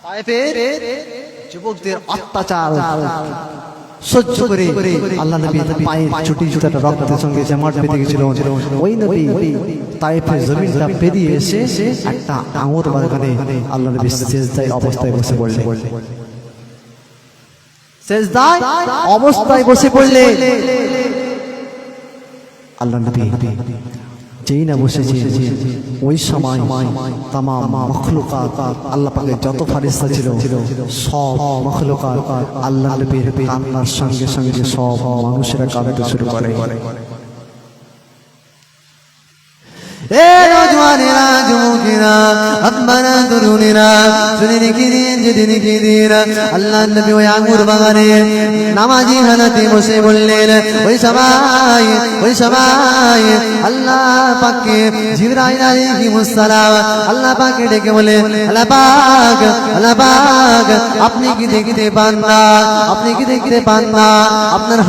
A: তায়েফের যুবকদের অত্যাচার সহ্য করে আল্লাহ নবী পায়ের চটি জুতাটা রক্তের সঙ্গে জমাট বেঁধে গেছিল, ওই নবী তায়েফের জমিনটা পেরিয়ে এসে একটা আঙুর বাগানে আল্লাহ নবী সেজদায় অবস্থায় বসে পড়লেন। সেজদায় অবস্থায় বসে পড়লে আল্লাহ নবী যেই না বসেছে ওই সময় তামাম মখলুকাত আল্লাহ পাকের যত ফারিস্তা ছিল সব মখলুকাত আল্লাহ নবীর কান্নার সঙ্গে সঙ্গে সব মানুষেরা কাঁদতে শুরু করে। নওজওয়ানেরা, যুবকেরা, আপনারা তরুণেরা শুনে রেখে দিন, যদি রেখে দিন, আল্লাহ নবী ওই আঙুর বাগানে নামাজি হালাতে বসে বললেন। ওই সময় আল্লাহ পাককে জিবরাইল আলাইহিস সালাম আল্লাহ পাককে ডেকে বলে, আল্লাহ পাক আপনি কি দেখতে পান না, আপনি কি দেখতে পান না আপনার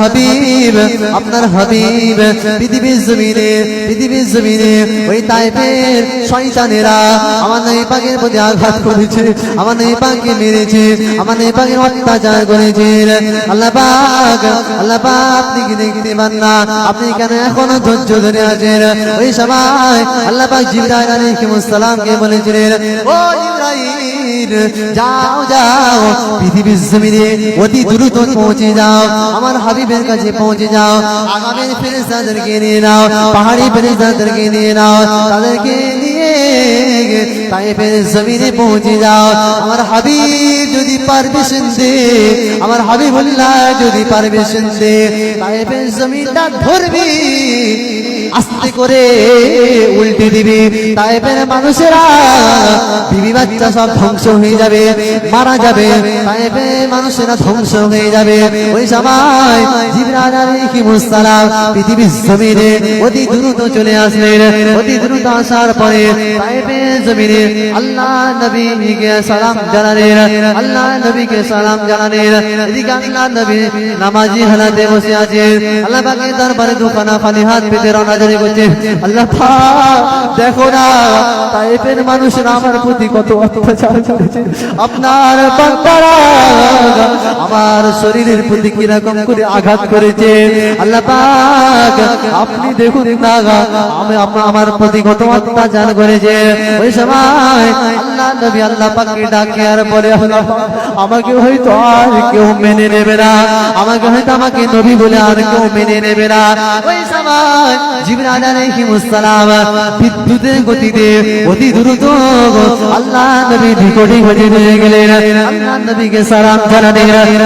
A: হাবিব পৃথিবীর জমিনে ওই তায়েফের শয়তানেরা আমার নবী পাকের প্রতি আঘাত করেছে, আমার নবী পাককে মেরেছে, আমার নবী পাকের অত্যাচার করেছে। আল্লাহ পাক আপনি কি দেখতে পান না, আপনি কেন এখনো ধৈর্য ধরে আছেন? ওই সময় আল্লাহ পাক জিবরাইল আলাইহিস সালামকে বলেছিলেন, ও জিবরাইল যাও পৃথিবীর জমিনে অতি দ্রুত পৌঁছে যাও, আমার হাবিবের কাছে পৌঁছে যাও, আগামী ফেরেশতাদেরকে নিয়ে নাও, পাহাড়ি ফেরেশতাদেরকে নিয়ে নাও, তাদেরকে নিয়ে তায়েফের জমিনে পৌঁছে যাও। আমার হাবিব যদি পারমিশন দে, আমার হাবিবুল্লাহ যদি পারমিশন দে, তায়েফের জমিনটা ধরবি, আস্তে করে উল্টে দিবি, তায়েফের মানুষেরা বিবি বাচ্চা সব ধ্বংস হয়ে যাবে, মারা যাবে, তায়েফের মানুষেরা ধ্বংস হয়ে যাবে। ওই সময় জিবরাইল আলাইহিস সালাম পৃথিবীর জমিনে অতি দ্রুত চলে আসলেন। অতি দ্রুত আসার পরে তায়েফের জমিনে আল্লাহ নবীকে সালাম জানালেন, আল্লাহ নবীকে সালাম জানালেন। এদিকে আল্লাহ নবী নামাজি হালাতে বসে আছেন, আল্লাহ পাকের দরবারে দুখানা খালি হাত পেতে রওনাজারি করছে। আল্লাহ পাক দেখো না তায়েফের মানুষরা আমার প্রতি কত অত্যাচার করেছে, আপনার বান্দারা আমার শরীরের প্রতি কিরকম করে আঘাত করেছে। আল্লাহ পাক আপনি দেখুন না আমার প্রতি কত অত্যাচার করেছে। ওই সময় আল্লাহ নবী আল্লাহ পাককে ডাকে আর বলে, আমাকে হয়তো আর কেউ মেনে নেবে না, আমাকে নবী বলে আর কেউ মেনে নেবে না। ওই সময় জিবরাইল আলাইহিস সালাম বিদ্যুতের গতিতে অতি দ্রুত আল্লাহ নবী নিকটে হয়ে গেলেন। আল্লাহ নবীকে সালাম জানালেন,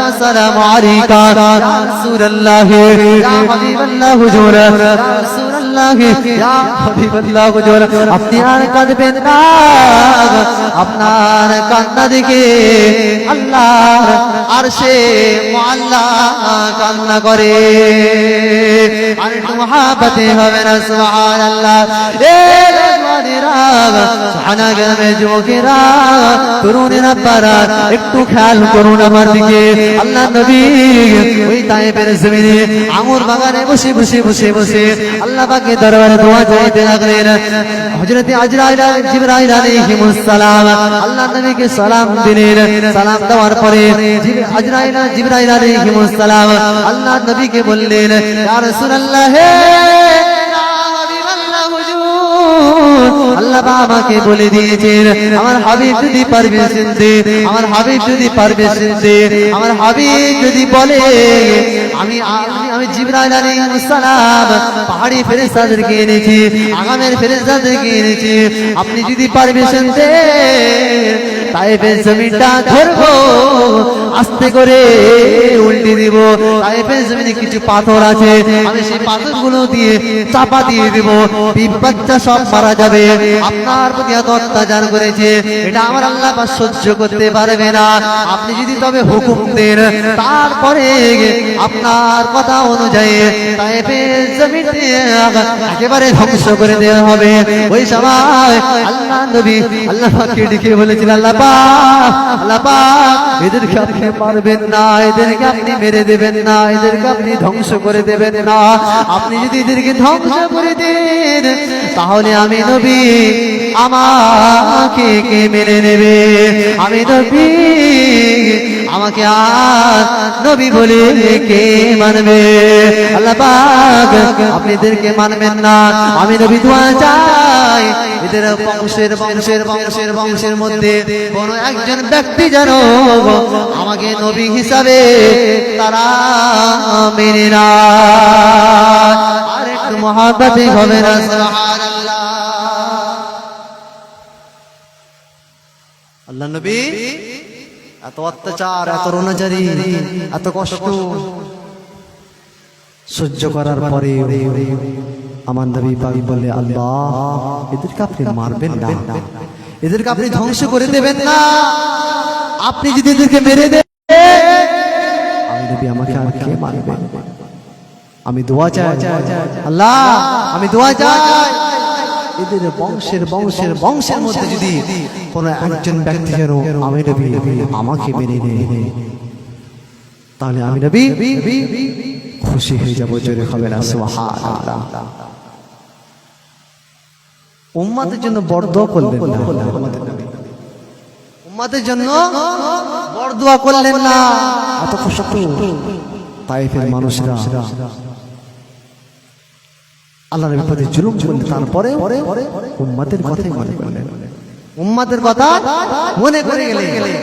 A: আসসালামু আলাইকা ইয়া রাসূলুল্লাহ ইয়া হাবিবাল্লাহ হুজুর, ইয়া রাসূলুল্লাহ ইয়া হাবিবাল্লাহ হুজুর, আপনি আর কাঁদবেন না, আপনার কান্না দেখে আল্লাহ আরশে মুআল্লা কান্না করে। আর একটু মহাব্বতে হবে না, সুবহানাল্লাহ। জওয়ানেরা সাহানা গ্রামের যুবকেরা তরুণেরা পারা একটু খেয়াল করুন আমার দিকে আল্লাহ নবী ওই তায়েফের জমিনে আঙুর বাগানে বসে বসে বসে বসে আল্লাহ পাকের দরবারে দোয়া চাইতে লাগলেন হযরত আজরাইল জিবরাইল আলাইহিস সালাম আল্লাহ নবীকে সালাম দিলেন সালাম দেওয়ার পরে আজরাইল জিবরাইল আলাইহিস সালাম আল্লাহ নবীকে বললেন ইয়া রাসূলুল্লাহ হে আল্লাহ আমাকে বলে দিয়েছেন আমার হাবিব যদি পারমিশন দে আমার হাবিব যদি পারমিশন দে আমার হাবিব যদি বলে আমি জিবরাইল আলাইহিস সালাম পাহাড়ি ফেরেশতাদেরকে এনেছি আগামের ফেরেশতাদেরকে এনেছি আপনি যদি পারমিশন দেন তায়েফের জমিটা ধরবো আস্তে করে উল্টে দিব তায়েফের জমিনে কিছু পাথর আছে আমি সেই পাথরগুলো দিয়ে চাপা দিয়ে দেব বিপদটা সব মারা যাবে আপনার প্রতি এত অত্যাচার করেছে এটা আমার আল্লাহ পাক সহ্য করতে পারবে না আপনি যদি তবে হুকুম দেন তারপরে আপনার কথা অনুযায়ী তায়েফের জমিতে একেবারে ধ্বংস করে দেওয়া হবে ওই সময় আল্লাহ নবী আল্লাহ পাককে ডেকে বলেছিলেন আল্লাহ পাক আল্লাহ পাক এদেরকে আপনি মারবেন না এদেরকে আপনি মেরে দেবেন না এদেরকে আপনি ধ্বংস করে দেবেন না আপনি যদি এদেরকে ধ্বংস করে দেন তাহলে আমি নবী আমাকে কে মেনে নেবে আমি নবী আমাকে আর নবী বলে কে মানবে আল্লাহ পাক আপনি এদেরকে মানবেন না আমি নবী দোয়া চাই এদের বংশের বংশের বংশের বংশের মধ্যে কোন একজন ব্যক্তি যেন আমাকে নবী হিসাবে তারা মেনে না আর একটু মহাব্বতে হবে না সুবহানাল্লাহ আল্লাহ নবী এত অত্যাচার এত রণজারি এত কষ্ট সহ্য করার পরে আমার নবী পাক বলে আল্লাহ এদেরকে আপনি মারবেন না এদেরকে আপনি ধ্বংস করে দেবেন না আপনি যদি এদেরকে মেরে দেন আমি নবী আমাকে আর কে মারবে আমি দোয়া চাই আল্লাহ আমি দোয়া চাই এদের বংশের বংশের বংশের মধ্যে যদি কোন একজন ব্যক্তি যেন আমি নবী আমাকে মেনে নেয় তাহলে আমি নবী খুশি হয়ে যাব জোরে হবে না সুবহানাল্লাহ উম্মতের জন্য বরদোয়া করলেন না আমাদের নবী উম্মতের জন্য বরদোয়া করলেন না এত কষ্ট তায়েফের মানুষরা আল্লাহর নবীর প্রতি জুলুম করলেন তারপরে উম্মতের কথাই মনে করলেন উম্মতের কথা মনে করে গেলেন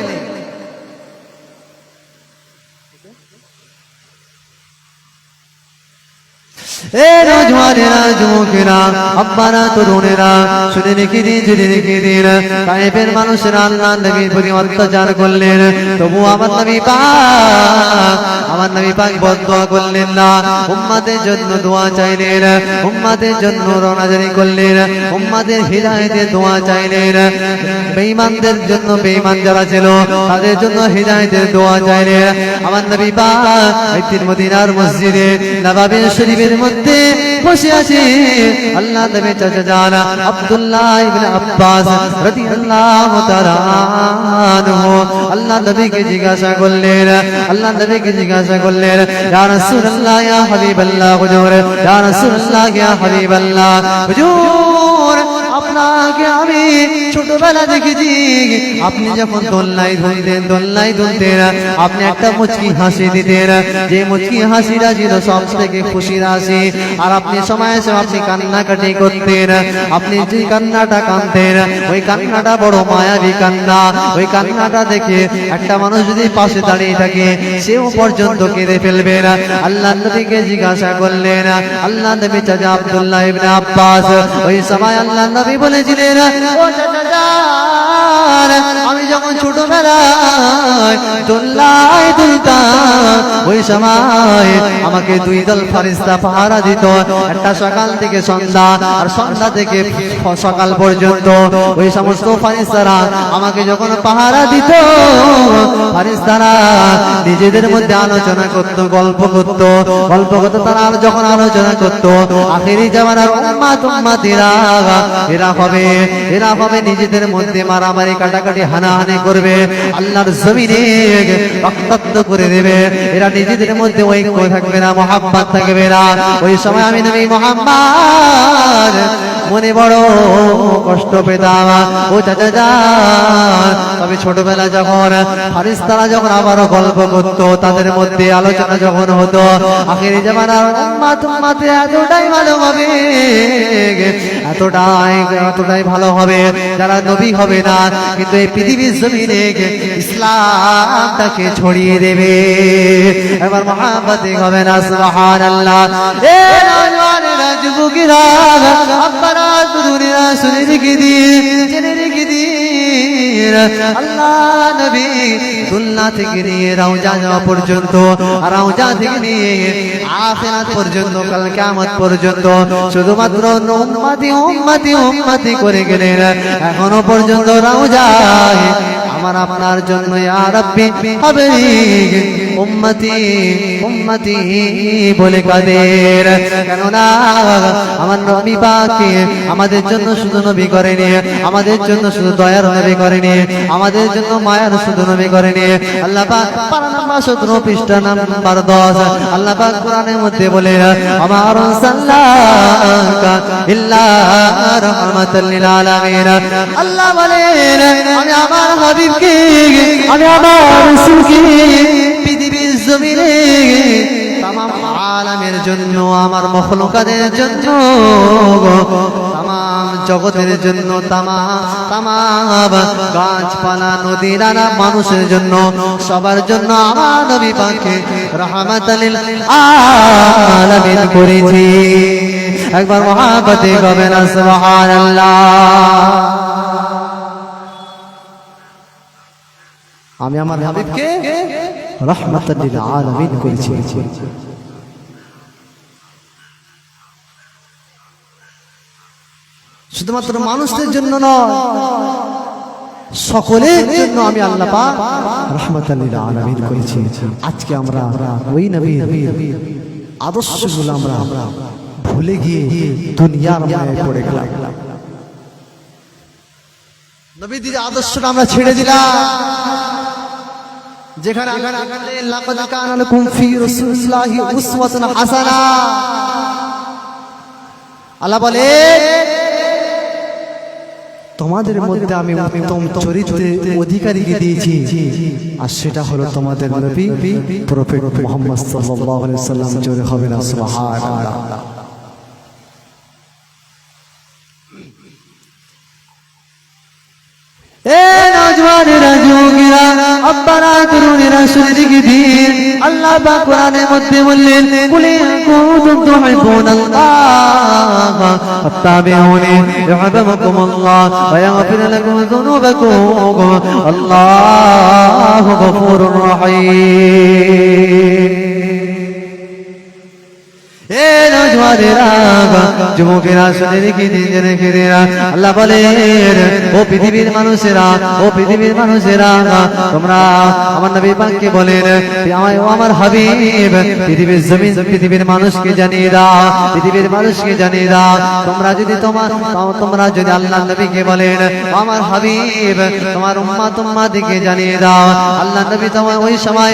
A: এ নওজওয়ানেরা যুবকেরা আব্বারা তরুণেরা শুনে রেখে দিন জেনে রেখে দিন তায়েফের মানুষেরা আল্লাহ নবীর প্রতি অত্যাচার করলেন তবু আমার নবী পাক বদদোয়া করলেন না উম্মতের জন্য দোয়া চাইলেন উম্মতের জন্য রওনাজারি করলেন উম্মতের হিদায়াতের দোয়া চাইলেন বেঈমানদের জন্য বেঈমান যারা ছিল তাদের জন্য হিদায়াতের দোয়া চাইলেন আমার নবী পাক একদিন মদিনার মসজিদে নববী শরীফের মধ্যে বসে আছে আল্লাহ নবী চাচা জানা আব্দুল্লাহ ইবনে আব্বাস রাদিয়াল্লাহু তাআলা আনহু আল্লাহ নবীকে জিজ্ঞাসা করলেন আল্লাহ নবীকে জিজ্ঞাসা করলেন ইয়া রাসূলুল্লাহ ইয়া হাবিবাল্লাহ হুজুর ইয়া রাসূলুল্লাহ ইয়া হাবিবাল্লাহ হুজুর আপনাকে আমি ছোটবেলা দেখেছি আপনি যখন দোলনায় দুলতেন আপনি একটা মুচকি হাসি দিতেন যে মুচকি হাসিটা ছিল সব থেকে খুশির হাসি আর আপনি সময়ে আপনি কান্নাকাটি করতেন আপনি যে কান্নাটা কাঁদতেন ওই কান্নাটা বড় মায়াবী কান্না ওই কান্নাটা দেখে একটা মানুষ যদি পাশে দাঁড়িয়ে থাকে সেও পর্যন্ত কেঁদে ফেলবে না আল্লাহ নবীকে জিজ্ঞাসা করলেন আল্লাহ নবী চাচা আব্দুল্লাহ ইবনে আব্বাস ওই সময় আল্লাহ নবী বলেছিলেন ও চাচা আমি যখন ছোটবেলায় দোলনায় তুলতাম ওই সময় আমাকে দুই দল ফারিস্তা পাহারা দিত, একটা সকাল থেকে সন্ধ্যা আর সন্ধ্যা থেকে সকাল পর্যন্ত। ওই সমস্ত ফারিস্তারা আমাকে যখন পাহারা দিত, ফারিস্তারা নিজেদের মধ্যে আলোচনা করত, গল্প করত। তারা যখন আলোচনা করত, আখেরি জামানার উম্মতিরা এরা হবে নিজেদের মধ্যে মারামারি কাটাকাটি হানাহানি করবে, আল্লাহর জমিনে রক্তাক্ত করে দেবে। এরা নিজেদের মধ্যে ঐক্য থাকবে না, মহাব্বত থাকবে না। ওই সময় আমি নবী মুহাম্মদ মনে বড় কষ্ট পেতাম। ও চাচা যান, তবে ছোটবেলা যখন ফারিস্তারা যখন আবারও গল্প করতো, তাদের মধ্যে আলোচনা যখন হতো, আখেরি জামানার উম্মতে এতটাই ভালো হবে, এতটাই ভালো হবে, যারা নবী হবে না কিন্তু এই পৃথিবীর জমিনে ইসলামটাকে ছড়িয়ে দেবে। এবার মহাব্বতে হবে না, সুবহানাল্লাহ। এ নওজওয়ানেরা, যুবকেরা, আপনারা দুনিয়া শুনে রেখে দিন, জেনে রেখে দিন, আল্লাহ নবী দুনিয়া থেকে নিয়ে রওজা যাওয়া পর্যন্ত, রওজা থেকে নিয়ে আখিরাত পর্যন্ত, কাল কিয়ামত পর্যন্ত শুধুমাত্র উম্মতি করে গেলেন। এখনো পর্যন্ত রওজায় আমার আপনার জন্য ইয়া রাব্বি হাবলি উম্মতি বলে কাদের। কেননা আমার নবী পাককে আমাদের জন্য শুধু নবী করেনি, আমাদের জন্য শুধু দয়ার নবী করেনি, আমাদের জন্য মায়ার শুধু নবী করেনি। আল্লাহ পাক পারা নাম্বার 17 পৃষ্ঠা নাম্বার 10 আল্লাহ পাক কোরআনের মধ্যে বলে, আমার সাল্লাকা ইল্লা রাহমাতাল লিল আলামিন। আল্লাহ বলেন, আমি আমার হাবিবকে, আমি আমার রাসূলকে পৃথিবীর জমিনে তামাম আলামের জন্য, আমার মখলুকাতের জন্য, তামাম জগতের জন্য, তামাম গাছপালা, নদী, নানা মানুষের জন্য, সবার জন্য আমার নবী পাককে রাহমাতাল লিল আলামিন করেছি। একবার মহাব্বতে হবে না, সুবহানাল্লাহ। আমি আমার হাবিবকে রাহমাতাল লিল আলামিন করেছি। শুধুমাত্র মানুষদের জন্য নয়, সকলের জন্য আমি আল্লাহ পাক রাহমাতাল লিল আলামিন করেছি। আজকে আমরা ওই নবীর আদর্শগুলো আমরা ভুলে গিয়ে দুনিয়ার মায়ায় পড়ে গেলাম। নবীর আদর্শটা আমরা ছেড়ে দিলাম। যেখানে লাকাদ কানা লাকুম ফি রাসূলিল্লাহি উসওয়াতুন হাসানা, আল্লাহ বলে তোমাদের মধ্যে আমি উত্তম চরিত্রের অধিকারীকে দিয়েছি, আর সেটা হলো তোমাদের নবী প্রফেট মুহাম্মদ সাল্লাল্লাহু আলাইহি ওয়াসাল্লাম। জোরে হবে না, সুবহানাল্লাহ। এ নওজওয়ানেরা, যুবকেরা, আপনারা তরুণেরা শুনে রেখে দিন, আল্লাহ পাক কোরআনের মধ্যে বললেন, কুল ইন কুনতুম তুহিব্বুনাল্লাহ ফাত্তাবিউনি ইউহিব্বুকুমুল্লাহ ওয়া ইয়াগফির লাকুম যুনুবাকুম আল্লাহু গফুরুর রহিম। এ নওজওয়ানেরা, যুবকেরা শুনে রেখে দিন, রেখে দিন, আল্লাহ বলেন, ও পৃথিবীর মানুষেরা, ও পৃথিবীর মানুষেরা, তোমরা আমার নবী পাককে বলেন, ও আমার হাবিব, পৃথিবীর জমিন, পৃথিবীর মানুষকে জানিয়ে দাও, পৃথিবীর মানুষকে জানিয়ে দাও, তোমরা যদি আল্লাহ নবীকে বলেন, আমার হাবিব, তোমার উম্মতকে জানিয়ে দাও। আল্লাহ নবী তোমার ওই সময়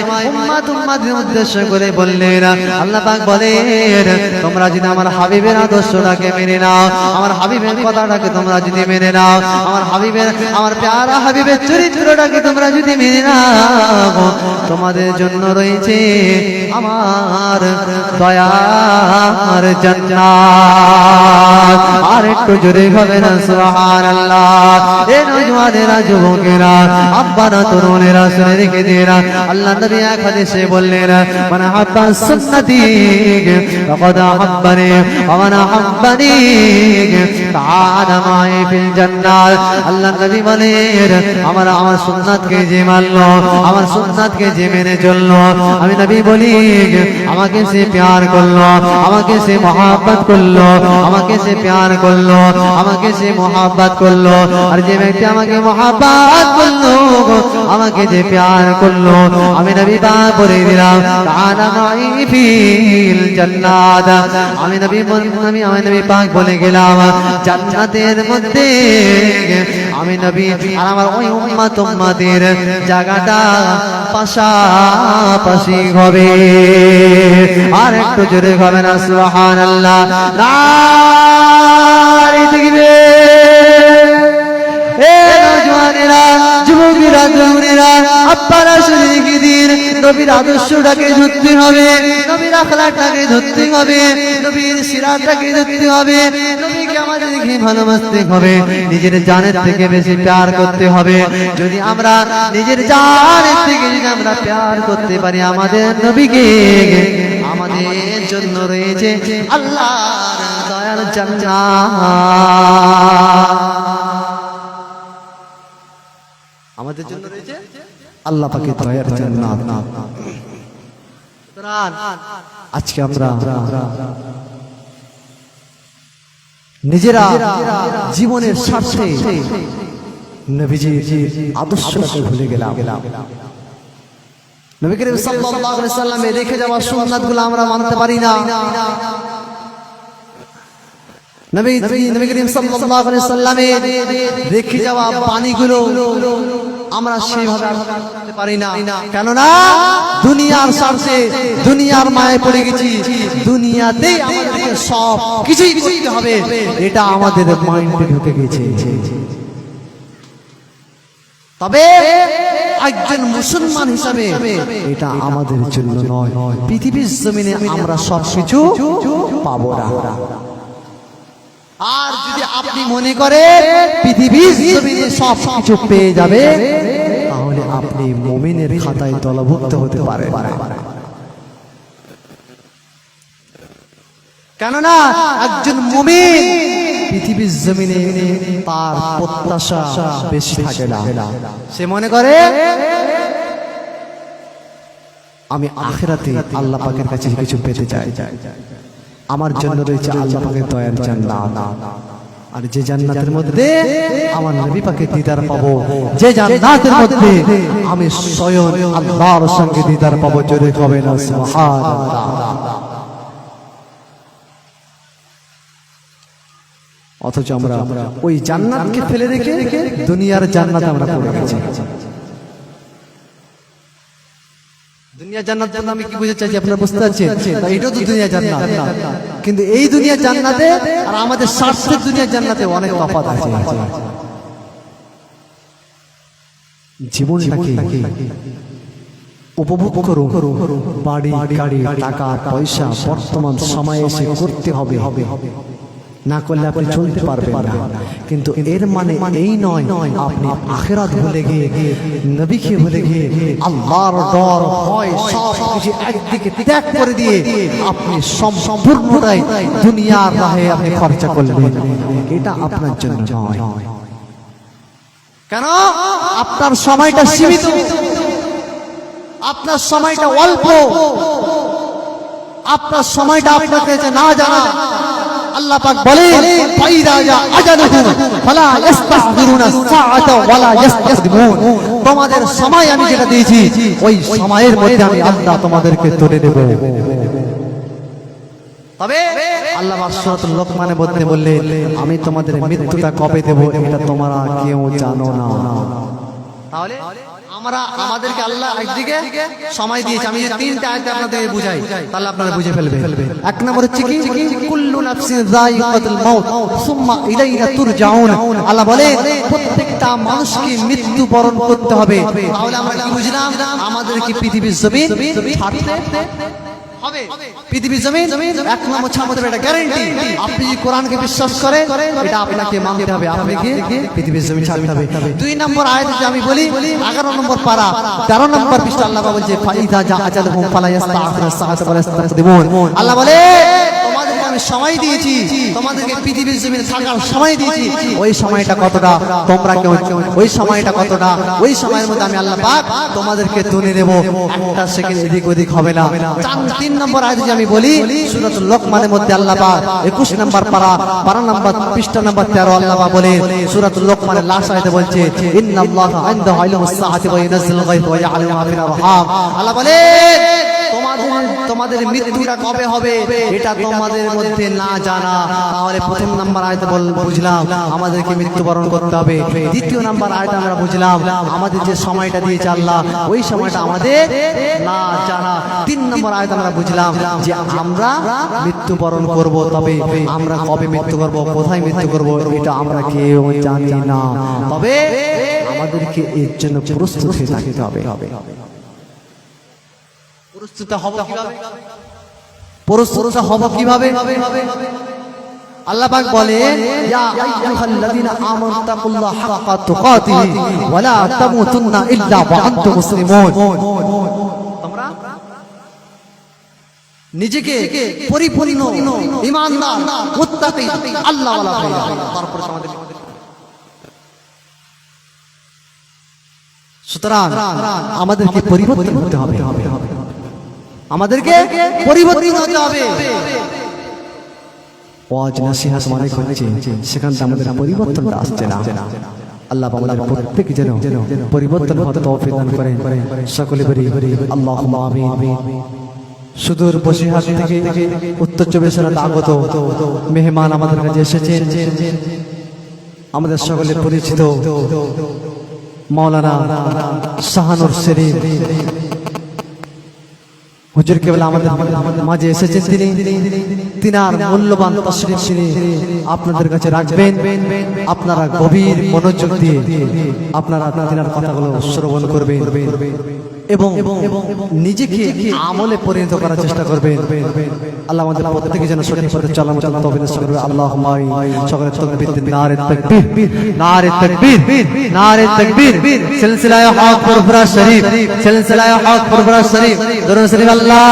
A: উম্মতদের উদ্দেশ্য করে বললেন, আল্লাহ পাক বলেন, তোমরা যদি আমার হাবিবের আদর্শটাকে মেনে নাও, আমার হাবিবের কথাটাকে তোমরা যদি মেনে নাও, আমার প্যারা হাবিবের চরিত্রটাকে তোমরা যদি মেনে নাও, তোমাদের জন্য রয়েছে আমার দয়ার জান্নাত। আর একটু জোরে হবে না, সুবহানাল্লাহ। এ নওজওয়ানেরা, যুবকেরা, আব্বারা, তরুণেরা শুনে রেখে দিন, আল্লাহ নবী এক হাদিসে বললেন, মান আহাব্বা সুন্নতি ফাকাদ আহাব্বানি ওয়া মান আহাব্বা আহাব্বানি কানা মাই ফিল জান্নাত। আল্লাহ নবী বলেন আমার সুন্নাতকে যে মানলো, আমার সুন্নাতকে যে মেনে চললো, আমি নবী বলি আমাকে সে প্যার করলো, আমাকে সে মহব্বত করলো, আমাকে সে প্যার করলো, আমাকে সে মহব্বত করলো। আর যে ব্যক্তি আমাকে মহব্বত করলো, আমাকে যে প্যার করলো, আমি নবী পাক বলে দিলাম কানা মাই ফিল জান্নাত। আমি নবী পাক বলে গেলাম জান্নাতের মধ্যে আমি নবী আর আমার ওই উম্মতের জায়গাটা পাশাপাশি হবে। আর একটু জোরে হবে না সুবহানাল্লাহ। নারে তাকবীর। এ নওজওয়ানেরা, যুবকেরা, তরুণেরা, আপনারা শরীকে দিন নবীর আদর্শটাকে ধরতে হবে, নবীর আখলাকটাকে ধরতে হবে, নবীর সিরাতটাকে ধরতে হবে, নবীকে আমাদেরকে ভালোবাসতে হবে, নিজের জানের থেকে বেশি প্যার করতে হবে। যদি আমরা নিজের জানের থেকে যদি আমরা প্যার করতে পারি আমাদের নবীকে, আমাদের জন্য রয়েছে আল্লাহর দয়ার জান্নাত। আমাদের জন্য রয়েছে
B: আল্লাহ পাকের দয়ার জান্নাত। আজকে আমরা নিজেরা জীবনের স্বার্থে নবীজির আদর্শটাকে ভুলে গেলাম। নবী করিম সাল্লাল্লাহু আলাইহি সাল্লামে রেখে যাওয়া সুন্নাতগুলো আমরা মানতে পারি না। নবী করিম সাল্লাল্লাহু আলাইহি সাল্লামে রেখে যাওয়া বাণীগুলো আমরা সেইভাবে করতে পারি না। কেননা দুনিয়ার স্বার্থে, দুনিয়ার মায়ে পড়ে গেছি, দুনিয়াতেই আমাদেরকে সব কিছুই করতে হবে, এটা আমাদের মাইন্ডে ঢুকে গেছে। তবে একজন মুসলমান হিসাবে এটা আমাদের জন্য নয়। পৃথিবীর জমিনে আমরা সব কিছু পাবো না। আর যদি আপনি মনে করেন পৃথিবীর জমিনে সব কিছু পেয়ে যাবে, তাহলে আপনি মুমিনের খাতায় দলভুক্ত হতে পারেন। কেননা একজন মুমিন পৃথিবীর জমিনে তার প্রত্যাশা বেশি থাকে না। সে মনে করে আমি আখিরাতে আল্লাহ পাকের কাছে কিছু পেতে চাই, আমার জন্য রয়েছে আল্লাহ পাকের দয়ার জান্নাত। আর যে জান্নাতের মধ্যে আমার নবী পাকের দিদার পাবো, যে জান্নাতের মধ্যে আমি স্বয়ং আল্লাহর সঙ্গে দিদার পাবো, জোরে হবে না সুবহানাল্লাহ। অথচ আমরা ওই জান্নাতকে ফেলে রেখে দুনিয়ার জান্নাত আমরা পড়ে গেছি। দুনিয়া জান্নাত বলতে আমি কি বুঝতে চাইছি আপনারা বুঝতে পারছেন? এটাও তো দুনিয়া জান্নাত, কিন্তু এই দুনিয়া জান্নাতে আর আমাদের স্বার্থের দুনিয়া জান্নাতে অনেক তফাৎ আছে। জীবনটাকে উপভোগ করুন, বাড়ি গাড়ি টাকা পয়সা বর্তমান সময়ে এসে করতে হবে, না করলে আপনি চলতে পারবেন না। কিন্তু এর মানে এই নয় আপনি আখিরাত ভুলে গিয়ে, নবীকে ভুলে গিয়ে, আল্লাহর ডর ভয় সব কিছু একদিকে ত্যাগ করে দিয়ে আপনি সম্পূর্ণটাই দুনিয়ার রাহে আপনি খরচা করবেন, এটা আপনার জন্য নয়। কেন? আপনার সময়টা সীমিত, আপনার সময়টা অল্প, আপনার সময়টা আপনার কাছে না জানা। আল্লাহ পাক বলেন ফাইদা জা আজালুহু ফালা ইস্তাখিরুনা সাআতা ওয়ালা ইস্তাকদিমুন। তোমাদের সময় আমি যেটা দিয়েছি ওই সময়ের মধ্যে আমি আল্লাহ তোমাদেরকে তুলে দেব। তবে আল্লাহ সূরাতুল লোকমানের মধ্যে বললেন আমি তোমাদের মৃত্যুটা কবে দেব এটা তোমরা কেউ জানো না। তাহলে আমরা আমাদেরকে আল্লাহ একদিকে সময় দিয়েছে। আমি তিনটা আয়াত আপনাদেরকে বুঝাই, তাহলে আপনারা বুঝে ফেলবেন। এক নম্বর হচ্ছে কি কুল্লু নাফসিন যায়িকাতুল মাউত সুম্মা ইলাইনা তুরজাউন। আল্লাহ বলে প্রত্যেকটা মানুষকে মৃত্যু বরণ করতে হবে। তাহলে আমরা কি বুঝলাম? আমাদেরকে পৃথিবীর জমিন ছাড়তে হবে। পৃথিবীর জমিন এক নম্বর ছাড়তে হবে, এটা গ্যারান্টি। আপনি যদি কোরআনকে বিশ্বাস করেন এটা আপনাকে মানতে হবে, আপনাকে পৃথিবীর জমিন ছাড়তে হবে। দুই নম্বর আয়াতে আমি বলি 11 নম্বর পারা 13 নম্বর পৃষ্ঠা আল্লাহ বলছে ফাইদা জা আজালহুম ফালা ইস্তাখিরুনা সাআতা ওয়ালা ইস্তাকদিমুন। আল্লাহ বলে তোমাদেরকে আমি আমি সময় দিয়েছি, তোমাদেরকে পৃথিবীর জমিনে থাকার সময় দিয়েছি, ওই সময়টা কতটা তোমরা কেউ, ওই সময়টা কতটা, ওই সময়ের মধ্যে আমি আল্লাহ পাক তোমাদেরকে তুলে দেব, একটা সেকেন্ড এদিক ওদিক হবে না। 3 নম্বর আয়াত যদি আমি বলি, সূরাতুল লোকমানের মধ্যে আল্লাহ পাক 21 নম্বর পারা নম্বর পৃষ্ঠা নম্বর 13 আল্লাহ পাক বলে, সূরাতুল লোকমানের লাস্ট আয়াতে বলছে, ইন্নাল্লাহা ইনদাহু ইলমুস সাআতি ওয়া ইউনাজ্জিলুল গায়থা ওয়া ইয়া'লামু মা ফিল আরহাম। আল্লাহ বলে তোমাদের মৃত্যুটা কবে হবে এটা তোমাদের মধ্যে না জানা। তাহলে প্রথম নাম্বার আয়াতে বুঝলাম আমাদেরকে মৃত্যুবরণ করতে হবে। দ্বিতীয় নাম্বার আয়াতে আমরা বুঝলাম আমাদের যে সময়টা দিয়েছে আল্লাহ, ওই সময়টা আমাদের না জানা। 3 নম্বর আয়াতে আমরা বুঝলাম যে আমরা মৃত্যুবরণ করব, তবে আমরা কবে মৃত্যু করব, কোথায় মৃত্যু করব এটা আমরা কেউ জানি না। তবে আমাদেরকে এর জন্য প্রস্তুত হয়ে থাকতে হবে। প্রস্তুত হব কিভাবে? আল্লাহ পাক বলেন, ইয়া আইয়ুহাল্লাযীনা আমানু তাকুল্লাহা হাক্কা তুকাতিহি ওয়া লা তামুতুন্না ইল্লা ওয়া আনতুম মুসলিমুন। তোমরা নিজেকে পরিপূর্ণ ঈমানদার, মুত্তাকি, আল্লাহওয়ালা হয়ে যাও। তারপর আমাদের সুতরাং আমাদেরকে পরিবর্তন হতে হবে, আমাদেরকে পরিবর্তন হতে হবে। ওয়াজ নসিহত মানে হচ্ছে সেখান থেকে আমাদের পরিবর্তনটা আসছে না। আল্লাহ আমাদের প্রত্যেক যেন পরিবর্তন হতে তৌফিক দান করেন। সকলে বলি আল্লাহুম্মা আমিন। সুদূর বসিরহাট থেকে উত্তর চব্বিশ পরগনার আগত মেহমান আমাদের কাছে এসেছেন, আমাদের সকলের পরিচিত মাওলানা শাহানুর শরীফ হুজুর কেবল আমাদের মাঝে এসেছেন। তিনার মূল্যবান তাশরীফ তিনি আপনাদের কাছে রাখবেন। আপনারা গভীর মনোযোগ দিয়ে আপনারা তিনার কথাগুলো শ্রবণ করবেন এবং নিজেকে আমলে পরিণত করার চেষ্টা করবেন। আল্লাহ আমাদের প্রত্যেকে যেন সঠিক পথে চলার মতো তৌফিক দান করবে। আল্লাহুম্মা সকলে তাকবীর, নারে তাকবীর, নারে তাকবীর, নারে তাকবীর। সিলসিলায়ে হক ফুরফুরা শরীফ, সিলসিলায়ে হক ফুরফুরা শরীফ, দরুদ শরীফ। আল্লাহ